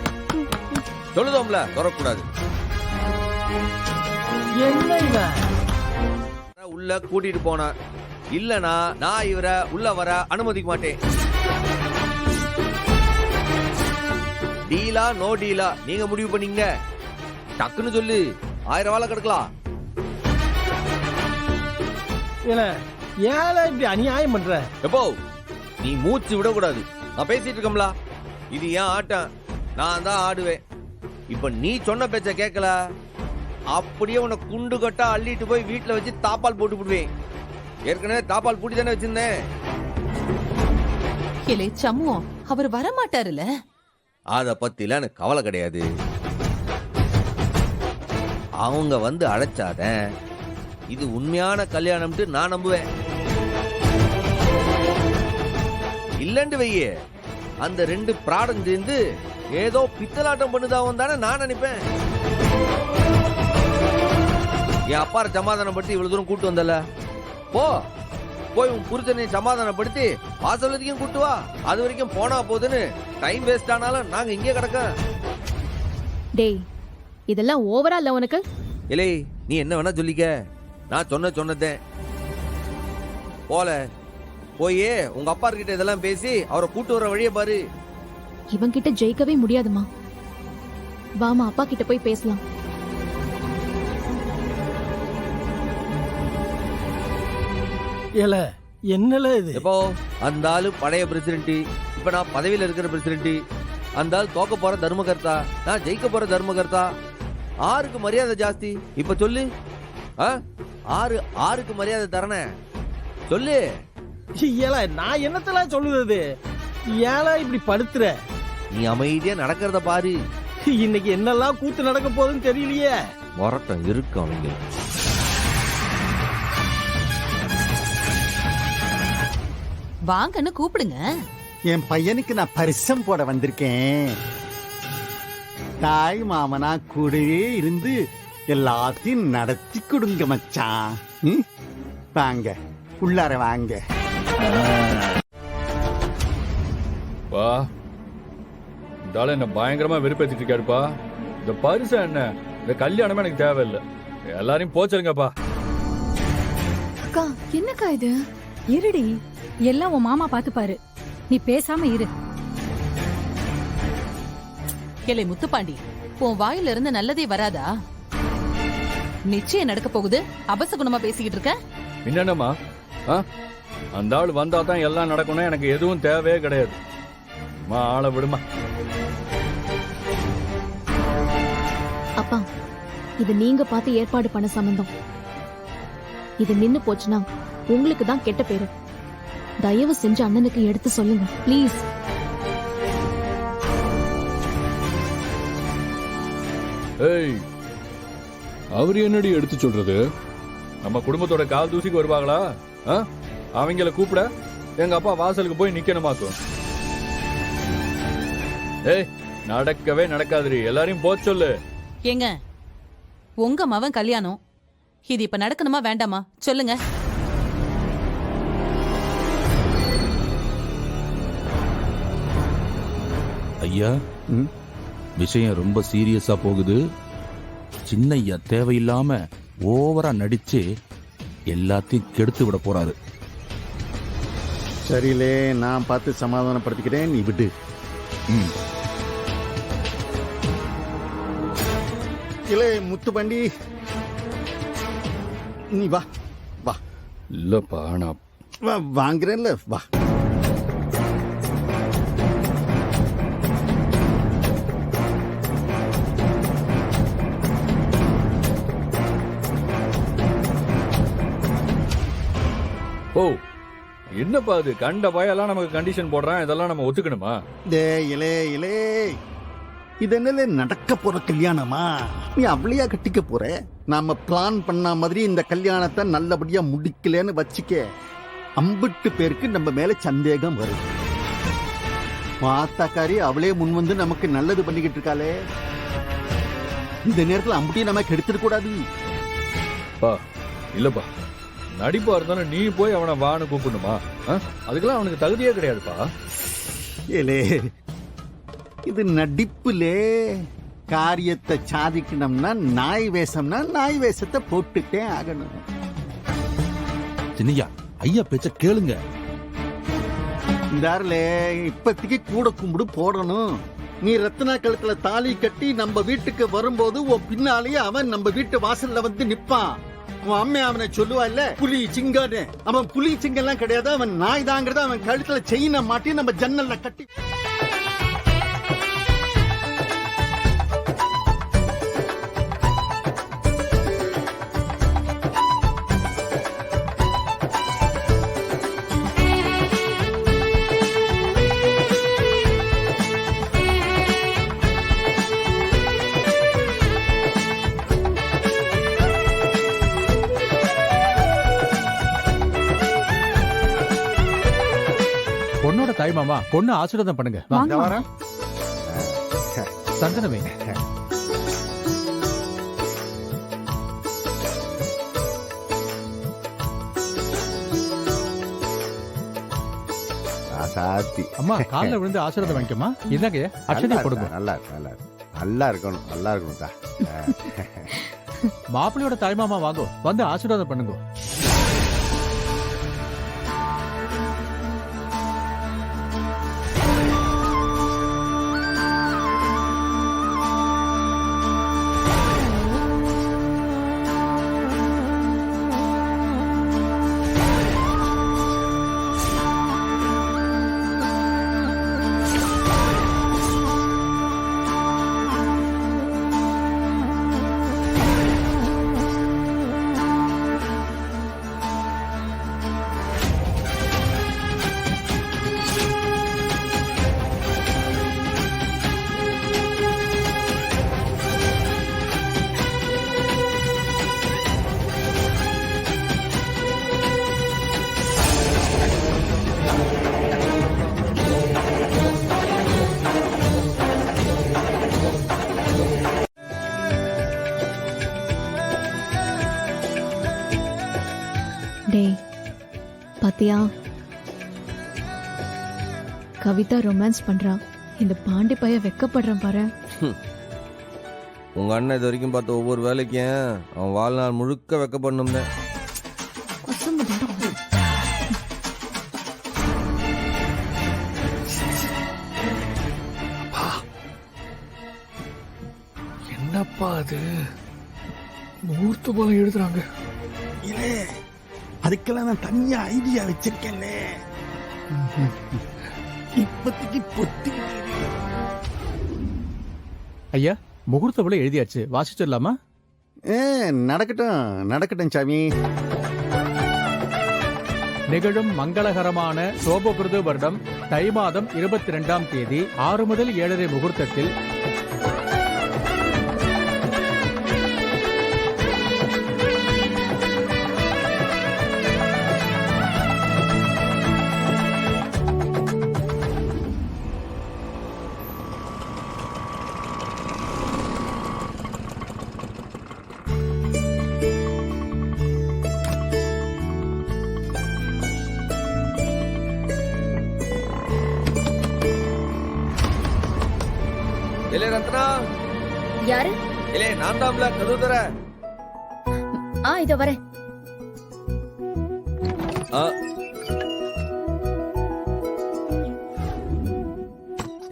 சொல்லுதோம்ல, திறக்கூடாது. என்ன இவன் உள்ள கூட்டிட்டு போன, இல்லனா நான் இவரை உள்ள வர அனுமதிக்க மாட்டேன். டீலா நோ டீலா நீங்க முடிவு பண்ணீங்க. டக்குன்னு சொல்லு, 1000 வாழை கிடக்கலாம். ஏல இப்படி அநியாயம் பண்ற? எப்போ நீ மூச்சு விடக்கூடாது. நான் பேசிட்டு இருக்கோம்ல, இது ஏன் ஆட்டம், நான் தான் ஆடுவேன். இப்ப நீ சொன்ன பேச்ச கேட்கல, அப்படியே உன்னை குண்டு கட்டா அள்ளிட்டு போய் வீட்டுல வச்சு தாப்பால் போட்டு விடுவேன். ஏற்கனவே தாப்பால் பூட்டி தானே வச்சிருந்தேன். இலே சம்மும் அவர் வரமாட்டாருல. அத பத்தில எனக்கு கவலை கிடையாது. அவங்க வந்து அழைச்சாத இது உண்மையான கல்யாணம்ட்டு நான் நம்புவேன். இல்லன்னு வையே, அந்த 2 பிராடம் சேர்ந்து ஏதோ பித்தலாட்டம் பண்ணுதாவும் தானே நான் நினைப்பேன். என் அப்பாரை சமாதானப்படுத்தி இவ்வளவு தூரம் கூட்டு வந்தல, போய் உன் புருஷனை சமாதானப்படுத்தி வாசல் வரைக்கும் கூட்டு வா. அது வரைக்கும் போனா போதுன்னு டைம் வேஸ்ட் ஆனாலும் நாங்க இங்கே கிடக்க. டேய், இதெல்லாம் ஓவரா இல்ல உனக்கு? இல்லை, நீ என்ன வேணா சொல்லிக்க, நான் சொன்னதேன். போயே உங்க அப்பா கிட்ட இதெல்லாம் பேசி அவரை கூட்டு வர வழியை பாரு. இவங்கிட்ட ஜெயிக்கவே முடியாதுமா. வாமா, அப்பா கிட்ட போய் பேசலாம். என்னல இது? எப்போ அந்த ஆளு பழைய பிரசிடென்ட், இப்ப நான் பதவியில இருக்கிற பிரசிடென்ட். அந்த ஆள் தோக்க போற தர்மகர்த்தா, நான் ஜெயிக்க போற தர்மகர்த்தா. ஆருக்கு மரியாதை ஜாஸ்தி? இப்ப சொல்லு. ஆருக்கு மரியாதை தரண சொல்லு. நான் என்னத்தெல்லாம் சொல்லுது? ஏல இப்படி படுத்துற? நீ அமைதியா நடக்கிறத பாரு. இன்னைக்கு என்னெல்லாம் கூத்து நடக்க போகுதுன்னு தெரியலையே. வரட்டும் இருக்கு அவங்க. வாங்கன்னு கூப்பிடுங்க. என் பையனுக்கு நான் பரிசம் போட வந்திருக்கேன். தாய் மாமனா கூடவே இருந்து எல்லாத்தையும் நடத்தி கொடுங்க மச்சான். வாங்க உள்ளார வாங்க. வா, இந்த ஆளு என்ன பயங்கரமா வெறுப்பேத்திட்டு இருக்காருப்பா. இந்த பரிசு என்ன, இந்த கல்யாணமே எனக்கு தேவையில்லை. எல்லாரையும் போச்சிருங்கப்பா. அக்கா என்னக்கா இது? இருடி, எல்லாம் உன் மாமா பாத்துப்பாரு, நீ பேசாம இரு. கேளை முத்துப்பாண்டி, உன் வாயில இருந்து நல்லதே வராதா? நிச்சயம் நடக்க போகுது, அபசகுணமா பேசிக்கிட்டு இருக்க. என்னமா அந்த ஆள் வந்தா தான் எல்லாம் நடக்கணும், எனக்கு எதுவும் தேவையே கிடையாது. ஆளை விடுமா. அப்பா, இது நீங்க பார்த்து ஏற்பாடு பண்ண சம்பந்தம். இது நின்னு போச்சுன்னா உங்களுக்கு தான் கெட்ட பேரு. தயவு செஞ்சு அண்ணனுக்கு எடுத்து சொல்லுங்க ப்ளீஸ். ஏய், அவர் என்னடி எடுத்து சொல்றது? நம்ம குடும்பத்தோட கால் தூசிக்கு வருவாங்களா? அவங்கள கூப்பிட எங்க அப்பா வாசலுக்கு போய் நிக்கணுமாக்கும். ஏய், நடக்கவே நடக்காதுரி, எல்லாரையும் போ சொல்லு. ஏங்க, உங்க மவன் கல்யாணம், இது இப்ப நடக்கணுமா வேண்டாமா சொல்லுங்க. ஐயா, விஷயம் ரொம்ப சீரியஸா போகுது. சின்னையா தேவையில்லாம ஓவரா நடிச்சு எல்லாத்தையும் கெடுத்து விட போறாரு. சரியில்லே, நான் பார்த்து சமாதானப்படுத்திக்கிறேன், நீ விடு. இலே முத்துப்பாண்டி, நீ வா வா. இல்லப்பா, நான் வாங்குறேன்ல, வா. ஓ, என்னப்பா அது? கண்ட பயெல்லாம் நமக்கு கண்டிஷன் போடுறான், இதெல்லாம் நம்ம ஒத்துக்கணுமா? இலே இலே, இது என்னல நடக்க போற கல்யாணமா? நீ அவளையா கட்டிக்க போற? நாம பிளான் பண்ண மாதிரி இந்த கல்யாணத்தை நல்லபடியா முடிக்கலன்னு வச்சுக்க, அம்பிட்டு பேருக்கு நம்ம மேல சந்தேகம் வரும். மாத்தாக்காரி அவளே முன் வந்து நமக்கு நல்லது பண்ணிக்கிட்டு இருக்காளே, இந்த நேரத்தில் அம்பிட்டியும் நம்ம கெடுத்துட கூடாது. இல்லப்பா, நடிப்பா இருந்தாலும் நீ போய் அவனை வான்னு கூப்பிடணுமா? அதுக்கெல்லாம் அவனுக்கு தகுதியே கிடையாதுப்பா. ஏலே, இது நடிப்புலே. காரியத்தை சாதிக்கணும்னா நாய் வேஷம்னா நாய் வேஷத்தை போட்டுட்டே ஆகணும். சின்னையா, ஐயா பேச்ச கேளுங்க. இந்தாருலே, இப்பத்திக்கு கூட கும்பிடு போடணும். நீ ரத்னா கழுத்துல தாலி கட்டி நம்ம வீட்டுக்கு வரும்போது உன் பின்னாலேயே அவன் நம்ம வீட்டு வாசல்ல வந்து நிப்பான். உன் அம்மா அவனை சொல்லுவா இல்ல, புலி சிங்கன்னு. அவன் புலி சிங்கம் எல்லாம் கிடையாது, அவன் நாய் தாங்கிறத அவன் கழுத்துல செயின மாட்டி நம்ம ஜன்னல்ல கட்டி. பொண்ணோட தாய் மாமா, பொண்ணு ஆசீர்வாதம் பண்ணுங்க. சந்தனமே, அம்மா காலில் விழுந்து ஆசீர்வாதம் வாங்கிக்கமா. இதாங்க அட்சதை கொடுங்க. நல்லா இருக்கணும், நல்லா இருக்கணும். மாப்பிள்ளையோட தாய் மாமா வாங்க, வந்து ஆசீர்வாதம் பண்ணுங்க. பாத்தியா, கவிதா ரொமான்ஸ் பண்றா. இந்த பாண்டி பைய வெக்கப்படுறான் பாரு. உங்க அண்ணன் இது வரைக்கும் பார்த்த ஒவ்வொரு வேலைக்கும் அவன் வாழ்நாள் முழுக்க வெக்கப்படணும் தான். என்னப்பா அது முகூர்த்த போல எழுதுறாங்க. இல்லே அதுக்கெல்லாம் நான் தனியா ஐடியா வச்சிருக்கேன்ல. இப்பத்திக்கு பொத்தி ஐயா முகூர்த்த போல எழுதியாச்சு, வாசிச்சிடலாமா? நடக்கட்டும் நடக்கட்டும் சாமி. நிகழும் மங்களகரமான சோபகிருது வருடம் தை மாதம் 22ஆம் தேதி 6 முதல் 7:30 முகூர்த்தத்தில் இலே ரத்னா, யாரு? இலே நான் தான்ல, கதவு தர. இதோ வரேன்.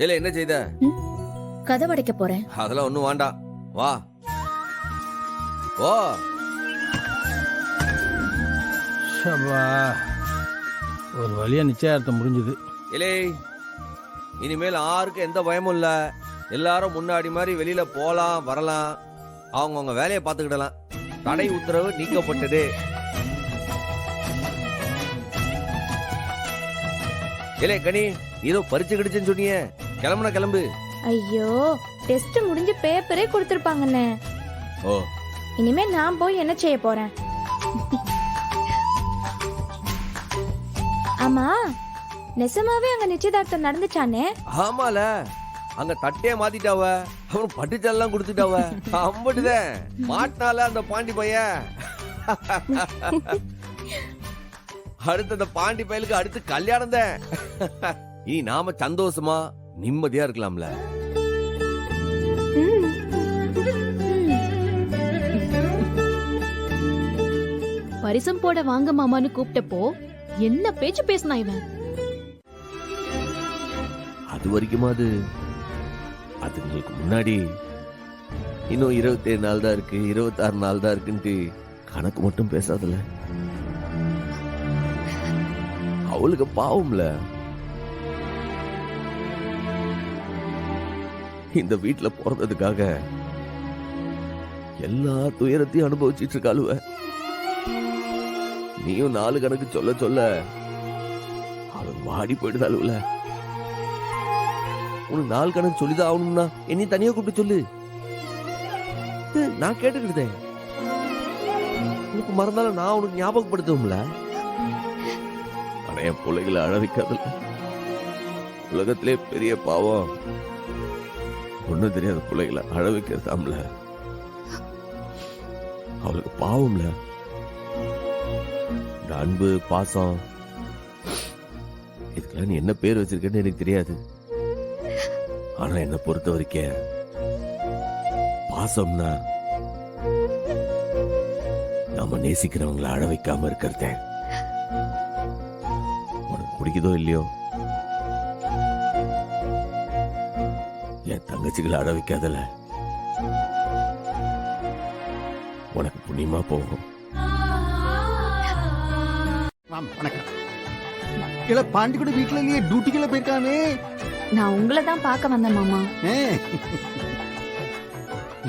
இலே என்ன செய்த? கதவடைக்க போறேன். அதெல்லாம் ஒண்ணும் வேண்டாம், வா. ஓ ஒரு வழியா நிச்சயார்த்தம் முடிஞ்சது. இலே இனிமேல் யாருக்கும் எந்த பயமும் இல்ல. எல்லாரும் முன்னாடி மாதிரி வெளியில போலாம் வரலாம், அவங்கவுங்க வேலையை பார்த்துக்கிடலாம். தடை உத்தரவு நீக்கப்பட்டது. இலே கனி, ஏதோ பறிச்சு கிடைச்சுன்னு சொன்னியே, கிளம்புனா கிளம்பு. ஐயோ டெஸ்ட் முடிஞ்சு பேப்பரே கொடுத்திருப்பாங்கண்ணே. ஓ இனிமே நான் போய் என்ன செய்ய போறேன்? ஆமா நெசமாவே அங்க நிச்சயதார்த்தம் நடந்துச்சானே? ஆமால, அங்க தட்டையே மாத்திட்டாவ, அவன் பட்டுச்செல்லாம் கொடுத்துட்டாவ. அம்பட்டுதான் மாட்டினால அந்த பாண்டி பையன். அடுத்து அந்த பாண்டி பையலுக்கு அடுத்து கல்யாணம் தான். இனி நாம சந்தோஷமா நிம்மதியா இருக்கலாம்ல. பரிசம் போட வாங்க மாமான்னு கூப்பிட்டப்போ என்ன பேச்சு பேசினா இவன்? அது வரைக்கும் அதுங்களுக்கு முன்னாடி இன்னும் 27 நாள் தான் இருக்கு, 26 நாள் தான் இருக்குன்ட்டு கணக்கு மட்டும் பேசாதல. அவளுக்கு பாவம்ல, இந்த வீட்டுல பிறந்ததுக்காக எல்லா துயரத்தையும் அனுபவிச்சிட்டு இருக்காளுவ. நீயும் 4 கணக்கு சொல்ல சொல்ல அவன் வாடி போயிடுதாளுவல. உனக்கு 4 கணக்கு சொல்லிதான் ஆகணும்னா என்னையும் தனியா கூப்பிட்டு சொல்லு, நான் கேட்டுக்கிட்டேன். உனக்கு மறந்தாலும் நான் உனக்கு ஞாபகப்படுத்துவோம்ல. ஆனா என் பிள்ளைகளை அழ வைக்காதல்ல. உலகத்திலே பெரிய பாவம் ஒண்ணும் தெரியாத பிள்ளைகளை அழ வைக்கிறதாம்ல. அவளுக்கு பாவம்ல. இந்த அன்பு பாசம் இதுக்கெல்லாம் நீ என்ன பேர் வச்சிருக்கேன்னு எனக்கு தெரியாது. ஆனா என்ன பொறுத்த வரைக்கும் பாசம்னா நாம நேசிக்கிறவங்களை அழ வைக்காம இருக்கிறத. உனக்கு பிடிக்குதோ இல்லையோ, என் தங்கச்சிகளை அழ வைக்காதல, உனக்கு புண்ணியமா போகும். வணக்கம். இல்ல பாண்டி கூட வீட்டுல இல்லையே, டியூட்டிக்குள்ள போயிருக்கானே. நான் உங்களை தான் பார்க்க வந்தேன் மாமா.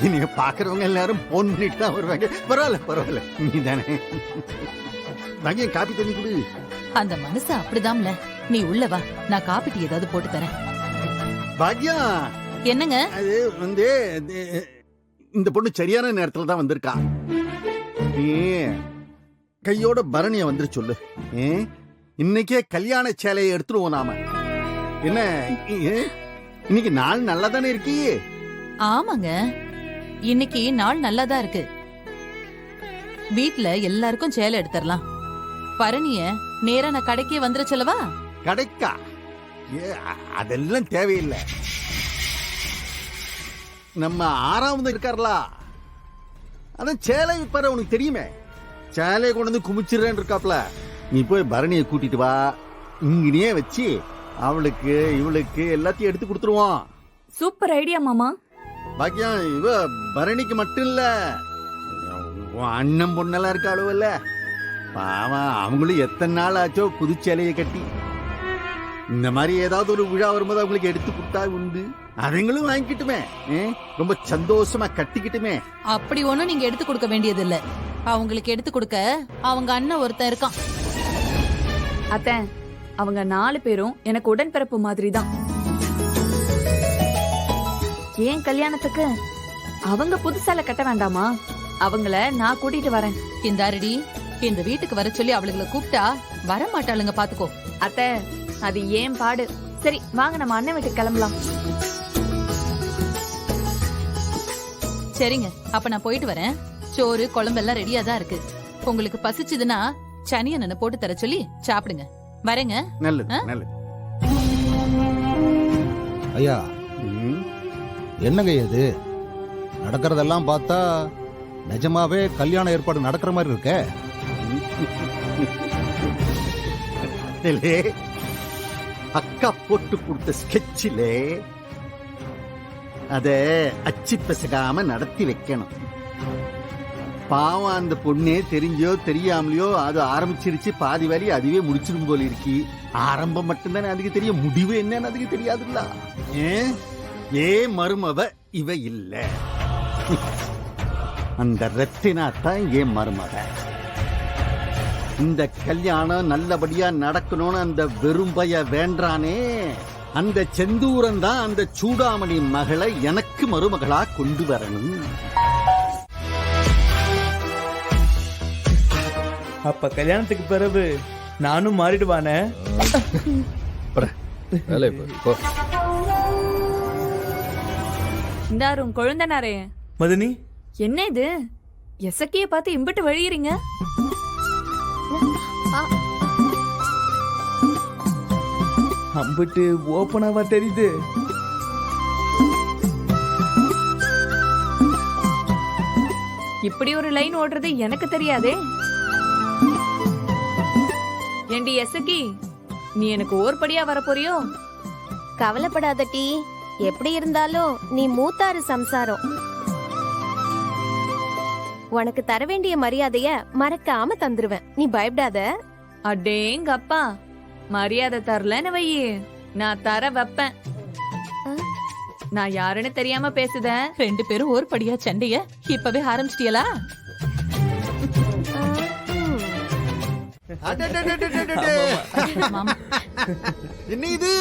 நீங்க பாக்குறவங்க எல்லாரும் போன் பண்ணிட்டு தான் வருவாங்க. பரவாயில்ல பரவாயில்ல, நீ தானே. வாங்க காப்பி தண்ணி குடு. அந்த மனசு அப்படிதான்ல. நீ உள்ள வா, நான் காப்பி டீ ஏதாவது போட்டு தரேன். பாக்யா, என்னங்க? அது வந்து இந்த பொண்ணு சரியான நேரத்துல தான் வந்திருக்கா. நீ கையோட பரணிய வந்துரு சொல்லு. இன்னைக்கே கல்யாண சேலையை எடுத்துருவோம் நாம. என்ன இன்னைக்கு நாள் நல்லா தானே இருக்கி? ஆமாங்க, இன்னைக்கு நாள் நல்லாதான் இருக்கு. வீட்ல எல்லாருக்கும் சேலை எடுத்துடலாம். பரணிய நேரா நான் கடைக்கே வந்துட சொல்லவா? கடைக்கா? அதெல்லாம் தேவையில்லை. நம்ம 6வது இருக்கார்ல, அதான் சேலை விற்பாரு, உனக்கு தெரியுமே. சேலையை கொண்டு வந்து குமிச்சிடுறேன்னு இருக்காப்ல. நீ போய் பரணியை கூட்டிட்டு வா, இங்கனே வச்சு அவளுக்கு இவளுக்கு எல்லாத்தையும் எடுத்து கொடுத்துருவோம். சூப்பர் ஐடியா மாமா. பாக்கியம் இவ பரணிக்கு மட்டும் இல்ல, உன் அண்ணன் பொண்ணெல்லாம் இருக்காளோ இல்ல, பாவம் அவங்களும் எத்தனை நாள் ஆச்சோ புது சேலையை கட்டி. இந்த மாதிரி ஏதாவது ஒரு விழா வரும்போது அவங்களுக்கு எடுத்து கொடுத்தா உண்டு, அவங்களும் வாங்கிக்கிட்டுமே, ரொம்ப சந்தோஷமா கட்டிக்கிட்டுமே. அப்படி ஒண்ணும் நீங்க எடுத்து கொடுக்க வேண்டியது இல்ல. அவங்களுக்கு எடுத்து கொடுக்க அவங்க அண்ணன் ஒருத்தன் இருக்கான். அத்தை, அவங்க 4 பேரும் எனக்கு உடன்பிறப்பு மாதிரி தான். ஏன் கல்யாணத்துக்கு அவங்க புதுசால கட்ட வேண்டாமா? அவங்கள நான் கூட்டிட்டு வரேன். இந்த அரடி இந்த வீட்டுக்கு வர சொல்லி அவளுகளை கூப்பிட்டா வர மாட்டாளுங்க, பாத்துக்கோ. அத்தை, அது ஏன் பாடு. சரி வாங்க நம்ம அண்ணன் வீட்டுக்கு கிளம்பலாம். சரிங்க, அப்ப நான் போயிட்டு வரேன். சோறு குழம்பு எல்லாம் ரெடியா தான் இருக்கு. உங்களுக்கு பசிச்சதுன்னா சனியனை போட்டு தர சொல்லி சாப்பிடுங்க. வரேங்க. நல்லது நல்லது. ஐயா, என்னங்க இது நடக்கிறதெல்லாம் பார்த்தா நிஜமாவே கல்யாண ஏற்பாடு நடக்கிற மாதிரி இருக்க. அக்கா போட்டு கொடுத்த ஸ்கெட்சிலே அத அச்சு பிசகாம நடத்தி வைக்கணும். பாவம் அந்த பொண்ணே தெரிஞ்சோ தெரியாமலையோ அது ஆரம்பிச்சிருச்சு, பாதி வேலையை அதுவே முடிச்சிடும் போல இருக்கு. ஆரம்பம் மட்டும்தானே அதுக்கு தெரியும், முடிவு என்னன்னு அதுக்கு தெரியாதுல்ல. ஏ மருமவ இவ இல்ல, அந்த ரத்தினா தான் ஏன் மருமக. இந்த கல்யாணம் நல்லபடியா நடக்கணும்னு அந்த வெறும்பைய வேண்டானே, அந்த செந்தூரன் தான் அந்த சூடாமணி மகளை எனக்கு மருமகளா கொண்டு வரணும். அப்ப கல்யாணத்துக்கு பிறகு நானும் மாறிடுவானே. இந்தாரும் கொழுந்தனாரே. மதனி, என்ன இது? எசக்கிய பார்த்து இம்பிட்டு வழியறீங்க. அம்பிட்டு ஓப்பனாவா தெரியுது. இப்படி ஒரு லைன் ஓடுறது எனக்கு தெரியாதே. ஏண்டி எசக்கி, நீ எனக்கு ஓர்படியா வரப்போறியோ? கவலைப்படாத டி, எப்படி இருந்தாலும் நீ மூத்தாரு சம்சாரம். உனக்கு தர வேண்டிய மரியாதைய மறக்காம தந்துருவேன், நீ பயப்படாத. அடேங்கப்பா, மரியாதை தரலன்னு வையே, நான் தர வைப்பேன். நான் யாருன்னு தெரியாம பேசுதேன். 2 பேரும் ஒரு படியா சண்டைய இப்பவே ஆரம்பிச்சிட்டியலா? என்ன இது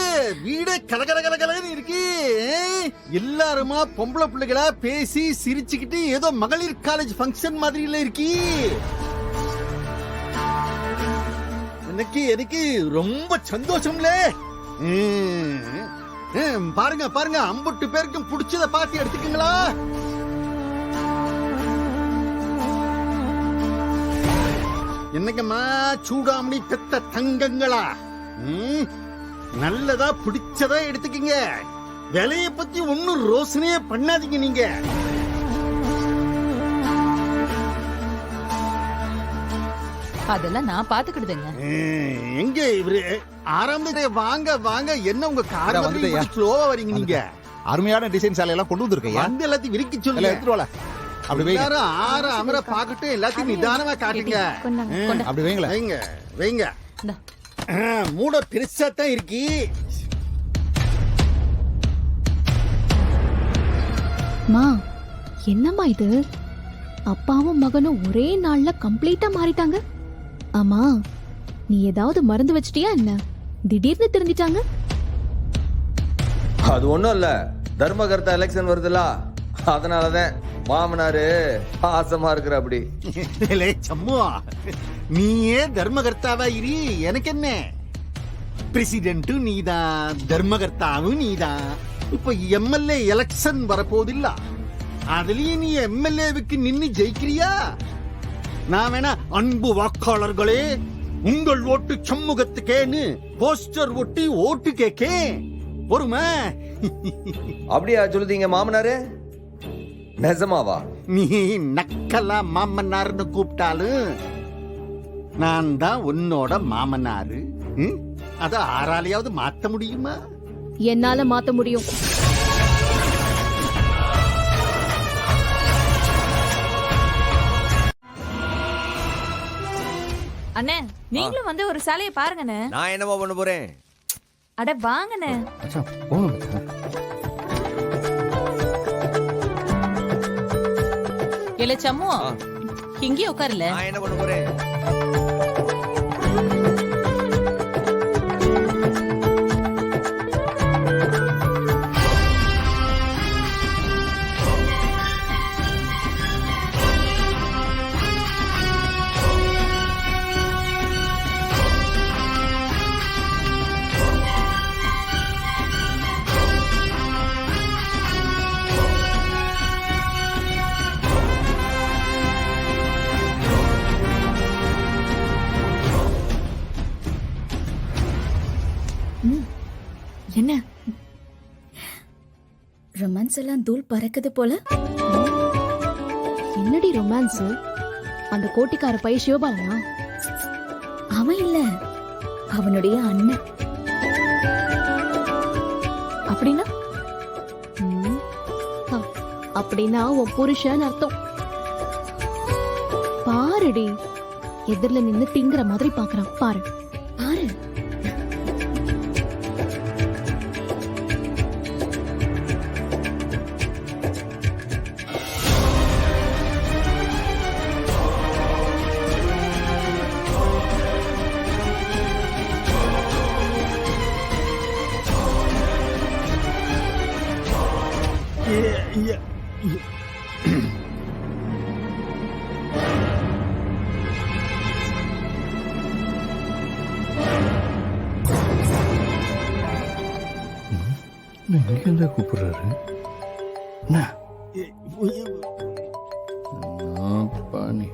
வீட கலகலகலகலன்னு இருக்கு. எல்லாருமா பொம்பளை பிள்ளைகளா பேசி சிரிச்சுக்கிட்டு ஏதோ மகளிர் காலேஜ் ஃபங்க்ஷன் மாதிரில இருக்கு. எனக்கு ரொம்ப சந்தோஷம்ல. பாருங்க பாருங்க, 50 பேருக்கும் பிடிச்சத பார்த்து எடுத்துக்கீங்களா? என்னங்கம்மா சூடாமணி பெத்த தங்கங்களா, நல்லதா பிடிச்சதா எடுத்துக்கீங்க. விலைய பத்தி ஒன்னும் ரோசனையே பண்ணாதீங்க நீங்க. அதெல்லாம் நான் பாத்துக்கிடுதுங்க. எங்க இவரு 6ஆம் வாங்க வாங்க, என்ன உங்க கார வந்து ஸ்லோவா வரீங்க நீங்க? அருமையான டிசைன் சாலையெல்லாம் கொண்டு வந்திருக்கேன். வந்து எல்லாத்தையும் விரிக்க சொல்லுங்க. எடுத்துட்டு வாங்க. அப்படி வைங்க. எல்லாரும் 6 அமர பாக்கட்டும், எல்லாத்தையும் நிதானமா காட்டுங்க. அப்படி வைங்களா? வைங்க வைங்க. மூட பெருசா தான் இருக்கு. மா, என்னம்மா இது? அப்பாவும் மகனும் ஒரே நாள்ல கம்ப்ளீட்டா மாறிட்டாங்க. ஆமா, நீ ஏதாவது மறந்து வச்சிட்டியா என்ன? திடீர்னு திருந்திட்டாங்க. அது ஒண்ணும் இல்ல, தர்மகர்த்தா எலெக்ஷன் வருதுல, அதனாலதான் மாமனாரு ஆசமா இருக்கிற. அப்படி சம்முவா, நீயே தர்மகர்த்தாவா இரு, எனக்கு என்ன? பிரசிடென்ட்டும் நீதான், தர்மகர்த்தாவும் நீதான். இப்ப எம்எல்ஏ எலெக்ஷன் வரப்போதில்ல, அதுலயும் நீ எம்எல்ஏவுக்கு நின்னு ஜெயிக்கிறியா? நான் வேணா அன்பு வாக்காளர்களே, உங்கள் ஓட்டு சமூகத்துக்கேன்னு போஸ்டர் ஒட்டி ஓட்டு கேக்கே. பொறுமை. அப்படியா சொல்லுதீங்க மாமனாரு? நிஜமாவா? நீ நக்கலா மாமனார்னு கூப்பிட்டாலும் நான் தான் உன்னோட மாமனாரு. அத ஆறாலையாவது மாத்த முடியுமா? என்னால மாத்த முடியும். அண்ணே நீங்களும் வந்து ஒரு சாலையை பாருங்கண்ணே. நான் என்னவா பண்ண போறேன்? அட வாங்கண்ணே. இல்ல சம்மு இங்கே உட்காருல. நான் என்ன பண்ண போறேன்? என்ன ரொமான்ஸ் எல்லாம் தூள் பறக்குது போல. என்னடி ரொமான்ஸ்? அந்த கோட்டிக்கார பைய சிவபாலனா? அவன் இல்ல, அவனுடைய அண்ணன். அப்படின்னா அப்படின்னா உன் புருஷன் அர்த்தம். பாருடி, எதிரில நின்னு திங்குற மாதிரி பாக்குறான் பாரு பாரு. எங்க கூப்பிடுறாரு? பாணி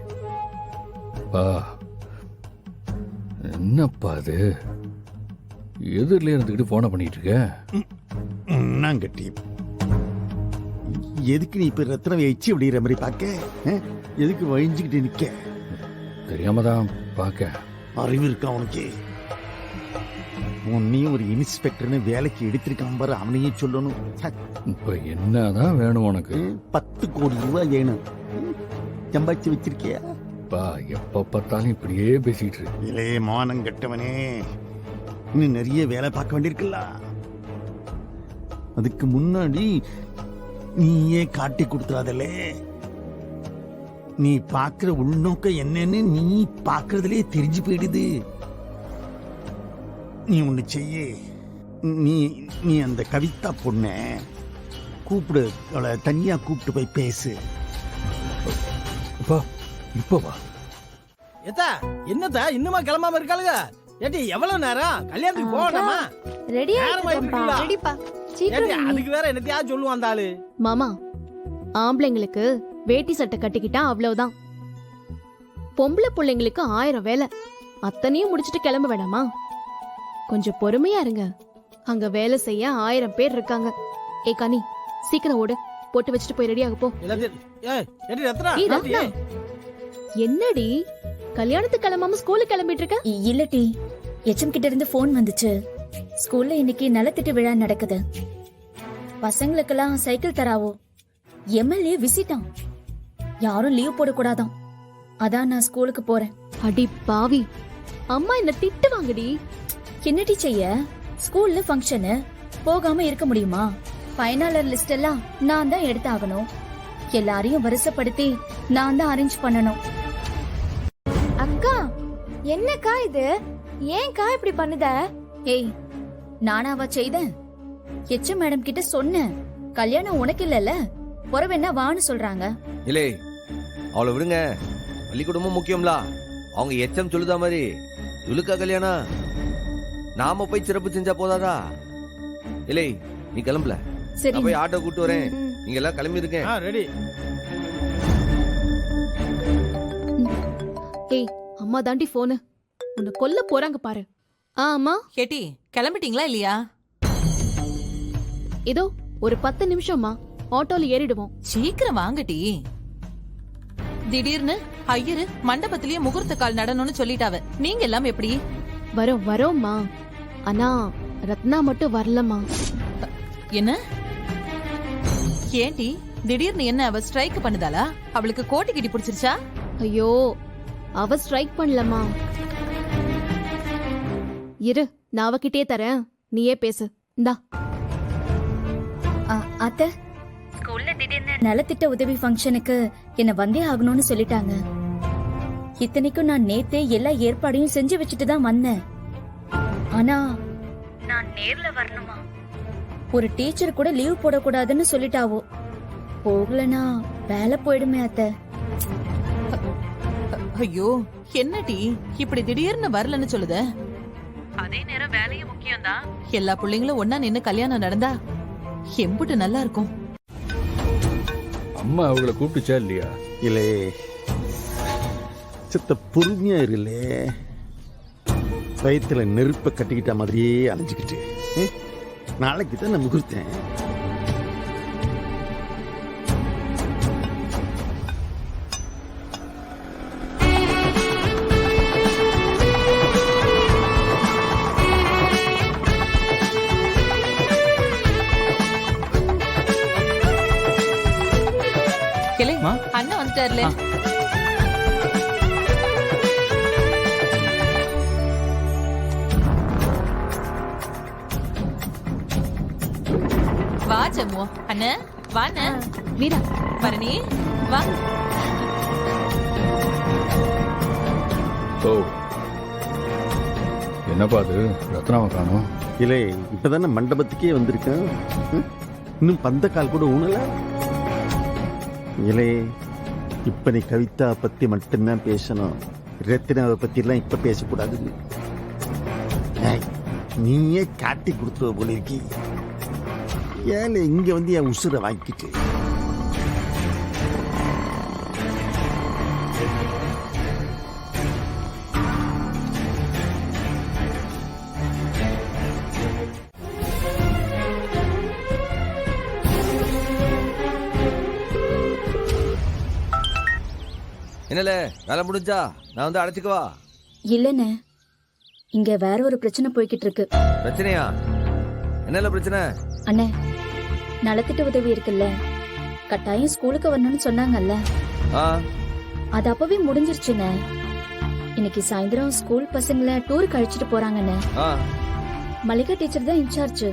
பா, என்னப்பா அது எதிரிலே இருந்துக்கிட்டு போன பண்ணிட்டு இருக்க? கட்டி எதுக்கு நீ இப்ப ரத்னம் எச்சி அப்படிங்கிற மாதிரி பார்க்க? எதுக்கு வழிஞ்சுக்கிட்டு நிக்க? தெரியாம தான் பார்க்க. அறிவு இருக்கா உனக்கு? உன்னையும் ஒரு இன்ஸ்பெக்டர்னு வேலைக்கு எடுத்திருக்கான் பாரு, அவனையும் சொல்லணும். இப்ப என்னதான் வேணும் உனக்கு? 10 கோடி ரூபாய் வேணும். சம்பாதிச்சு வச்சிருக்கியா? பா, எப்ப பார்த்தாலும் இப்படியே பேசிட்டு இருக்கு. இலே மானம் கட்டவனே, இன்னும் நிறைய வேலை பார்க்க வேண்டியிருக்குல்ல. அதுக்கு முன்னாடி நீயே காட்டி கொடுத்துறாதலே. நீ பாக்குற உள்நோக்கம் என்னன்னு நீ பாக்குறதுலே தெரிஞ்சு போயிடுது. நீ ஒண்ணு செய்ய, நீ நீ அந்த கவிதா பொண்ண கூப்பிடு, அவளை தனியா கூப்பிட்டு போய் பேசு. இப்ப வா. என்னதா இன்னுமா கிளம்பாம இருக்காளுங்க? ஏடி எவ்வளவு நேரம் கல்யாணத்துக்கு போகணுமா? ரெடியா ரெடிப்பா. அதுக்கு வேற என்னத்தையா சொல்லுவான் அந்த ஆளு. மாமா, ஆம்பளைங்களுக்கு வேட்டி சட்டை கட்டிக்கிட்டா அவ்வளவுதான். பொம்பளை பிள்ளைங்களுக்கு 1000 வேலை. அத்தனையும் முடிச்சிட்டு கிளம்ப வேணாமா? கொஞ்சம் பொறுமையா இருங்க. அங்க வேலை செய்ய 1000 பேர் இருக்காங்க. ஏ கனி, சீக்கிரம் ஓடு, போட்டு வச்சுட்டு போய் ரெடி ஆக போ. என்னடி கல்யாணத்துக்கு கிளம்பாம ஸ்கூலுக்கு கிளம்பிட்டு இருக்க? இல்லடி, எச்எம் கிட்ட இருந்து போன் வந்துச்சு. ஸ்கூல்ல இன்னைக்கு நலத்திட்டு விழா நடக்குது. பசங்களுக்கெல்லாம் சைக்கிள் தராவோ. எம்எல்ஏ விசிட்டான். யாரும் லீவ் போடக்கூடாதாம். அதான் நான் ஸ்கூலுக்கு போறேன். அடி பாவி, அம்மா என்ன திட்டுவாங்கடி. என்னடி செய்ய? ஸ்கூல்ல ஃபங்க்ஷனு, போகாம இருக்க முடியுமா? ஃபைனலர் லிஸ்ட் எல்லாம் நான் தான் எடுத்தாகணும். எல்லாரையும் வரிசைப்படுத்தி நான் தான் அரேஞ்ச் பண்ணணும். அக்கா, என்னக்கா இது? ஏன்க்கா இப்படி பண்ணுத? ஏய், நானாவா செய்தேன்? எச்எம் மேடம் கிட்ட சொன்னேன், கல்யாணம் உனக்கு இல்லல, பொறவென்ன வான்னு சொல்றாங்க. இல்லே, அவளை விடுங்க. பள்ளிக்கூடமும் முக்கியம்ல. அவங்க எச்சம் சொல்லுதா மாதிரி இவளுக்கா கல்யாணம்? நாம போய் சிறப்பு செஞ்சா போதாதா? இல்லை, நீ கிளம்பல. சரி, நான் போய் ஆட்டோ கூட்டு வரேன். நீங்க எல்லாம் கிளம்பி இருக்கேன். ரெடி. ஏய், அம்மா தாண்டி போனு. உன்னை கொல்ல போறாங்க பாரு. அம்மா கேட்டி, கிளம்பிட்டீங்களா இல்லையா? இதோ ஒரு 10 நிமிஷம்மா. ஆட்டோல ஏறிடுவோம். சீக்கிரம் வாங்கடி. திடீர்னு ஐயரு மண்டபத்திலேயே முகூர்த்த கால் நடணும்னு சொல்லிட்டாவ. நீங்க எல்லாம் எப்படி? வரோம்மா. ஆனா ரத்னா மட்டும் வரலமா. என்ன ஏண்டி திடீர்னு என்ன அவ ஸ்ட்ரைக் பண்ணுதாளா? அவளுக்கு கோட்டி கிட்டி பிடிச்சிருச்சா? ஐயோ, அவ ஸ்ட்ரைக் பண்ணலமா. இரு, நான் அவகிட்டே தரேன், நீயே பேசு. இந்தா. அத்தை, ஸ்கூல்ல திடீர்னு நலத்திட்ட உதவி ஃபங்க்ஷனுக்கு என்ன வந்தே ஆகணும்னு சொல்லிட்டாங்க. இத்தனைக்கும் நான் நேத்தே எல்லா ஏற்பாடையும் செஞ்சு வச்சுட்டு தான் வந்தேன். ஆனா நான் நேர்ல வரணுமா? ஒரு டீச்சர் கூட லீவ் போடக்கூடாதுன்னு சொல்லிட்டாவோ. போகலனா வேலை போயிடுமே அத்தை. ஐயோ, என்னடி இப்படி திடீர்னு வரலன்னு சொல்லுத? அதே நேரம் வேலையும் முக்கியம் தான். எல்லா பிள்ளைங்களும் ஒன்னா நின்னு கல்யாணம் நடந்தா எம்புட்டு நல்லா இருக்கும். அம்மா அவங்கள கூப்பிட்டுச்சா இல்லையா? இல்லே, சித்த பொறுமையா இருலே. வயிற்றுல நெருப்பை கட்டிக்கிட்ட மாதிரியே அலைஞ்சுக்கிட்டு நாளைக்கு தான் நான் முகூர்த்தேன். அண்ணன் வந்துட்டார்ல. வா ஜம்மு. அண்ணன் வாண்ண. வீரா, பரணி வா. ஓ, என்னப்பா அது, ரத்னாவை காணோம்? இல்லை, இப்பதானே மண்டபத்துக்கே வந்திருக்கேன். இன்னும் பந்த கால் கூட ஊனல. இல்லை, இப்ப நீ கவிதா பத்தி மட்டும்தான் பேசணும். ரத்தினாவை பத்தி எல்லாம் இப்ப பேசக்கூடாது. நீயே காட்டி கொடுத்துருவ போல இருக்கி. ஏழை இங்க வந்து என் உசுரை வாங்கிட்டு. என்னல வேலை முடிஞ்சா நான் வந்து அழைச்சிக்கவா? இல்லண்ணே, இங்க வேற ஒரு பிரச்சனை போய்கிட்டு இருக்கு. பிரச்சனையா? என்னல பிரச்சனை? அண்ணே, நலத்திட்ட உதவி இருக்குல்ல, கட்டாயம் ஸ்கூலுக்கு வரணும்னு சொன்னாங்கல்ல, அது அப்பவே முடிஞ்சிருச்சுண்ணே. இன்னைக்கு சாயந்தரம் ஸ்கூல் பசங்களை டூருக்கு அழைச்சிட்டு போறாங்கண்ணே. மல்லிகா டீச்சர் தான் இன்சார்ஜ்.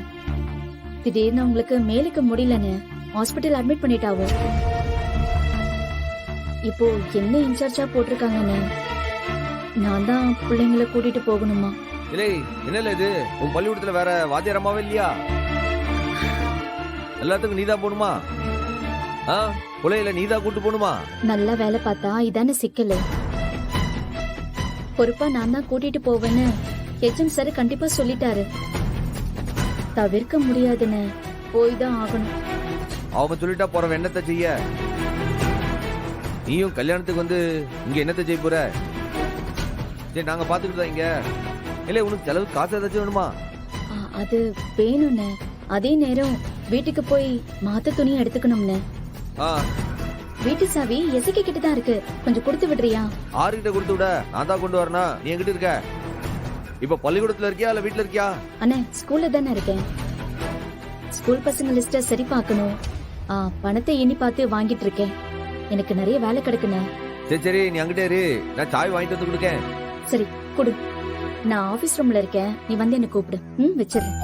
திடீர்னு அவங்களுக்கு மேலுக்கு முடியலன்னு ஹாஸ்பிட்டல் அட்மிட் பண்ணிட்டாவோ. இப்போ என்ன இன்சார்ஜா போட்டிருக்காங்கண்ணே. நான் தான் பிள்ளைங்களை கூட்டிட்டு போகணுமா? இல்லை, என்னல இது, உன் பள்ளிக்கூடத்துல வேற வாத்தியாரமாவே இல்லையா? எல்லாத்துக்கும் நீதான் போகணுமா? பிள்ளையில நீதான் கூட்டு போகணுமா? நல்லா வேலை பார்த்தா இதானே சிக்கல். பொறுப்பா நான் தான் கூட்டிட்டு போவேன்னு ஹெச்எம் சார் கண்டிப்பா சொல்லிட்டாரு. தவிர்க்க முடியாதுன்னு போய் தான் ஆகணும். அவங்க சொல்லிட்டா போறவன் என்னத்தை செய்ய? நீயும் கல்யாணத்துக்கு வந்து இங்க என்னத்தை செய்ய போற? சரி, நாங்க பாத்துக்கிட்டு தான் இங்க. இல்ல, உனக்கு செலவு காசு ஏதாச்சும் வேணுமா? அது வேணும்னு. அதே நேரம் வீட்டுக்கு போய் மாத்த துணி எடுத்துக்கணும்னு. வீட்டு சாவி எசைக்கு கிட்ட தான் இருக்கு, கொஞ்சம் கொடுத்து விடுறியா? ஆறுகிட்ட கொடுத்து விட, நான் தான் கொண்டு வரணும். நீ என்கிட்ட இருக்க? இப்ப பள்ளிக்கூடத்துல இருக்கியா இல்ல வீட்டுல இருக்கியா? அண்ணே, ஸ்கூல்ல தானே இருக்கேன். ஸ்கூல் பசங்க லிஸ்ட சரி பார்க்கணும். பணத்தை எண்ணி பார்த்து வாங்கிட்டு இருக்கேன். எனக்கு நிறைய வேலை கிடக்குண்ணே. சரி சரி, நீ அங்கிட்டே இரு, நான் சாய் வாங்கிட்டு வந்து கொடுக்கேன். சரி கொடு. நான் ஆபீஸ் ரூம்ல இருக்கேன், நீ வந்து என்ன கூப்பிடு. வச்சிடுறேன்.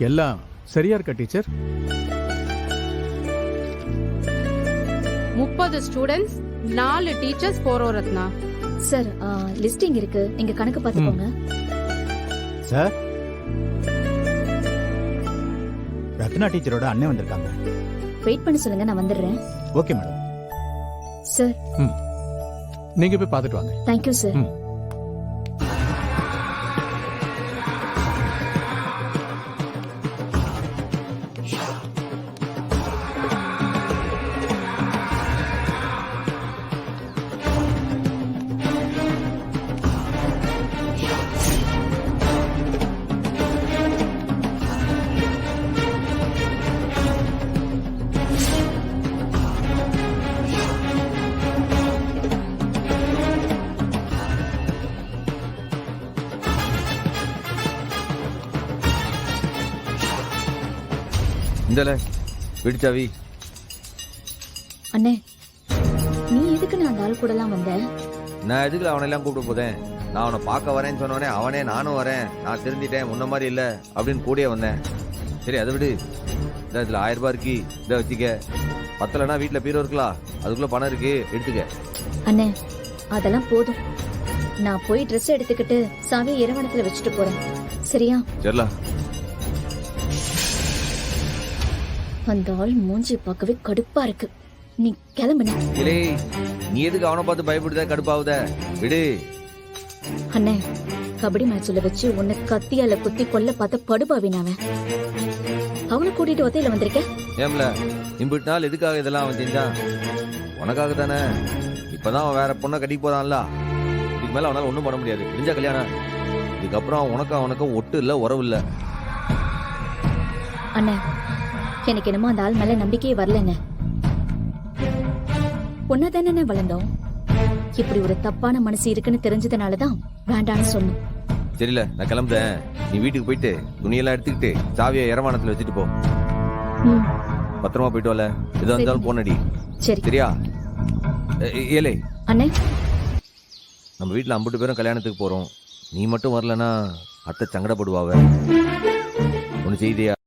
எல்லாம் சரியா இருக்கா teacher? 30 students, 4 teachers, 4 Ratna. Sir, listing இருக்கு, நீங்க கணக்கு பார்த்துக்கோங்க. சார், ரத்னா டீச்சரோட அண்ணன் வந்திருக்காங்க. வெயிட் பண்ண சொல்லுங்க, நான் வந்துடுறேன். Okay madam. சார், நீங்க போய் பார்த்துட்டு வாங்க. Thank you sir. இந்தல பிடிச்சாவி. அண்ணே, நீ எதுக்கு நான் அந்த ஆள் கூடலாம் வந்த? நான் எதுக்குல அவனை எல்லாம் கூப்பிட்டு போதேன்? நான் அவனை பார்க்க வரேன்னு சொன்னோடனே அவனே நானும் வரேன், நான் திருந்திட்டேன், முன்ன மாதிரி இல்ல அப்படின்னு கூடயே வந்தேன். சரி அதை விடு. இதுல 1000 ரூபாய் இருக்கு, இதை வச்சுக்க. பத்தலன்னா வீட்டுல பீரோ இருக்கலாம், அதுக்குள்ள பணம் இருக்கு, எடுத்துக்க. அண்ணே, அதெல்லாம் போதும். நான் போய் ட்ரெஸ் எடுத்துக்கிட்டு சாவியை இறைவனத்துல வச்சுட்டு போறேன். சரியா? சரிலா. அந்த ஆள் மூஞ்சி பார்க்கவே கடுப்பா இருக்கு. நீ கிளம்புன. இல்லை, நீ எதுக்கு அவனை பார்த்து பயப்படுத, கடுப்பாவுத? விடு. அண்ணே, கபடி மேட்ச்ல வச்சு உன்னை கத்தியால குத்தி கொல்ல பார்த்த படுபாவின் அவனை கூட்டிட்டு ஒத்தையில வந்திருக்க. ஏம்ல, இம்பிட்டு நாள் எதுக்காக இதெல்லாம் அவன் செஞ்சான்? உனக்காக தானே. இப்பதான் அவன் வேற பொண்ணை கட்டி போறான்ல, இதுக்கு மேல அவனால ஒண்ணும் பண்ண முடியாது. தெரிஞ்சா கல்யாணம். இதுக்கப்புறம் அவனுக்கும் ஒட்டு இல்ல, உறவு இல்ல. அண்ணே, எனக்கு என்னமோ அந்த ஆள் மேல நம்பிக்கையே வரலன்னு. பொண்ணாதானே வளர்ந்தோம். இப்படி ஒரு தப்பான மனசு இருக்குன்னு தெரிஞ்சதுனாலதான் வேண்டான்னு சொன்னோம். சரில, நான் கிளம்புறேன். நீ வீட்டுக்கு போயிட்டு துணியெல்லாம் எடுத்துக்கிட்டு சாவியை இறவானத்துல வச்சுட்டு போ. பத்திரமா போயிட்டு வரல. எதா இருந்தாலும் போனடி. சரி. சரியா? ஏலே அண்ணே, நம்ம வீட்டுல 50 பேரும் கல்யாணத்துக்கு போறோம். நீ மட்டும் வரலன்னா அத்தை சங்கடப்படுவாவ. ஒண்ணு செய்தியா?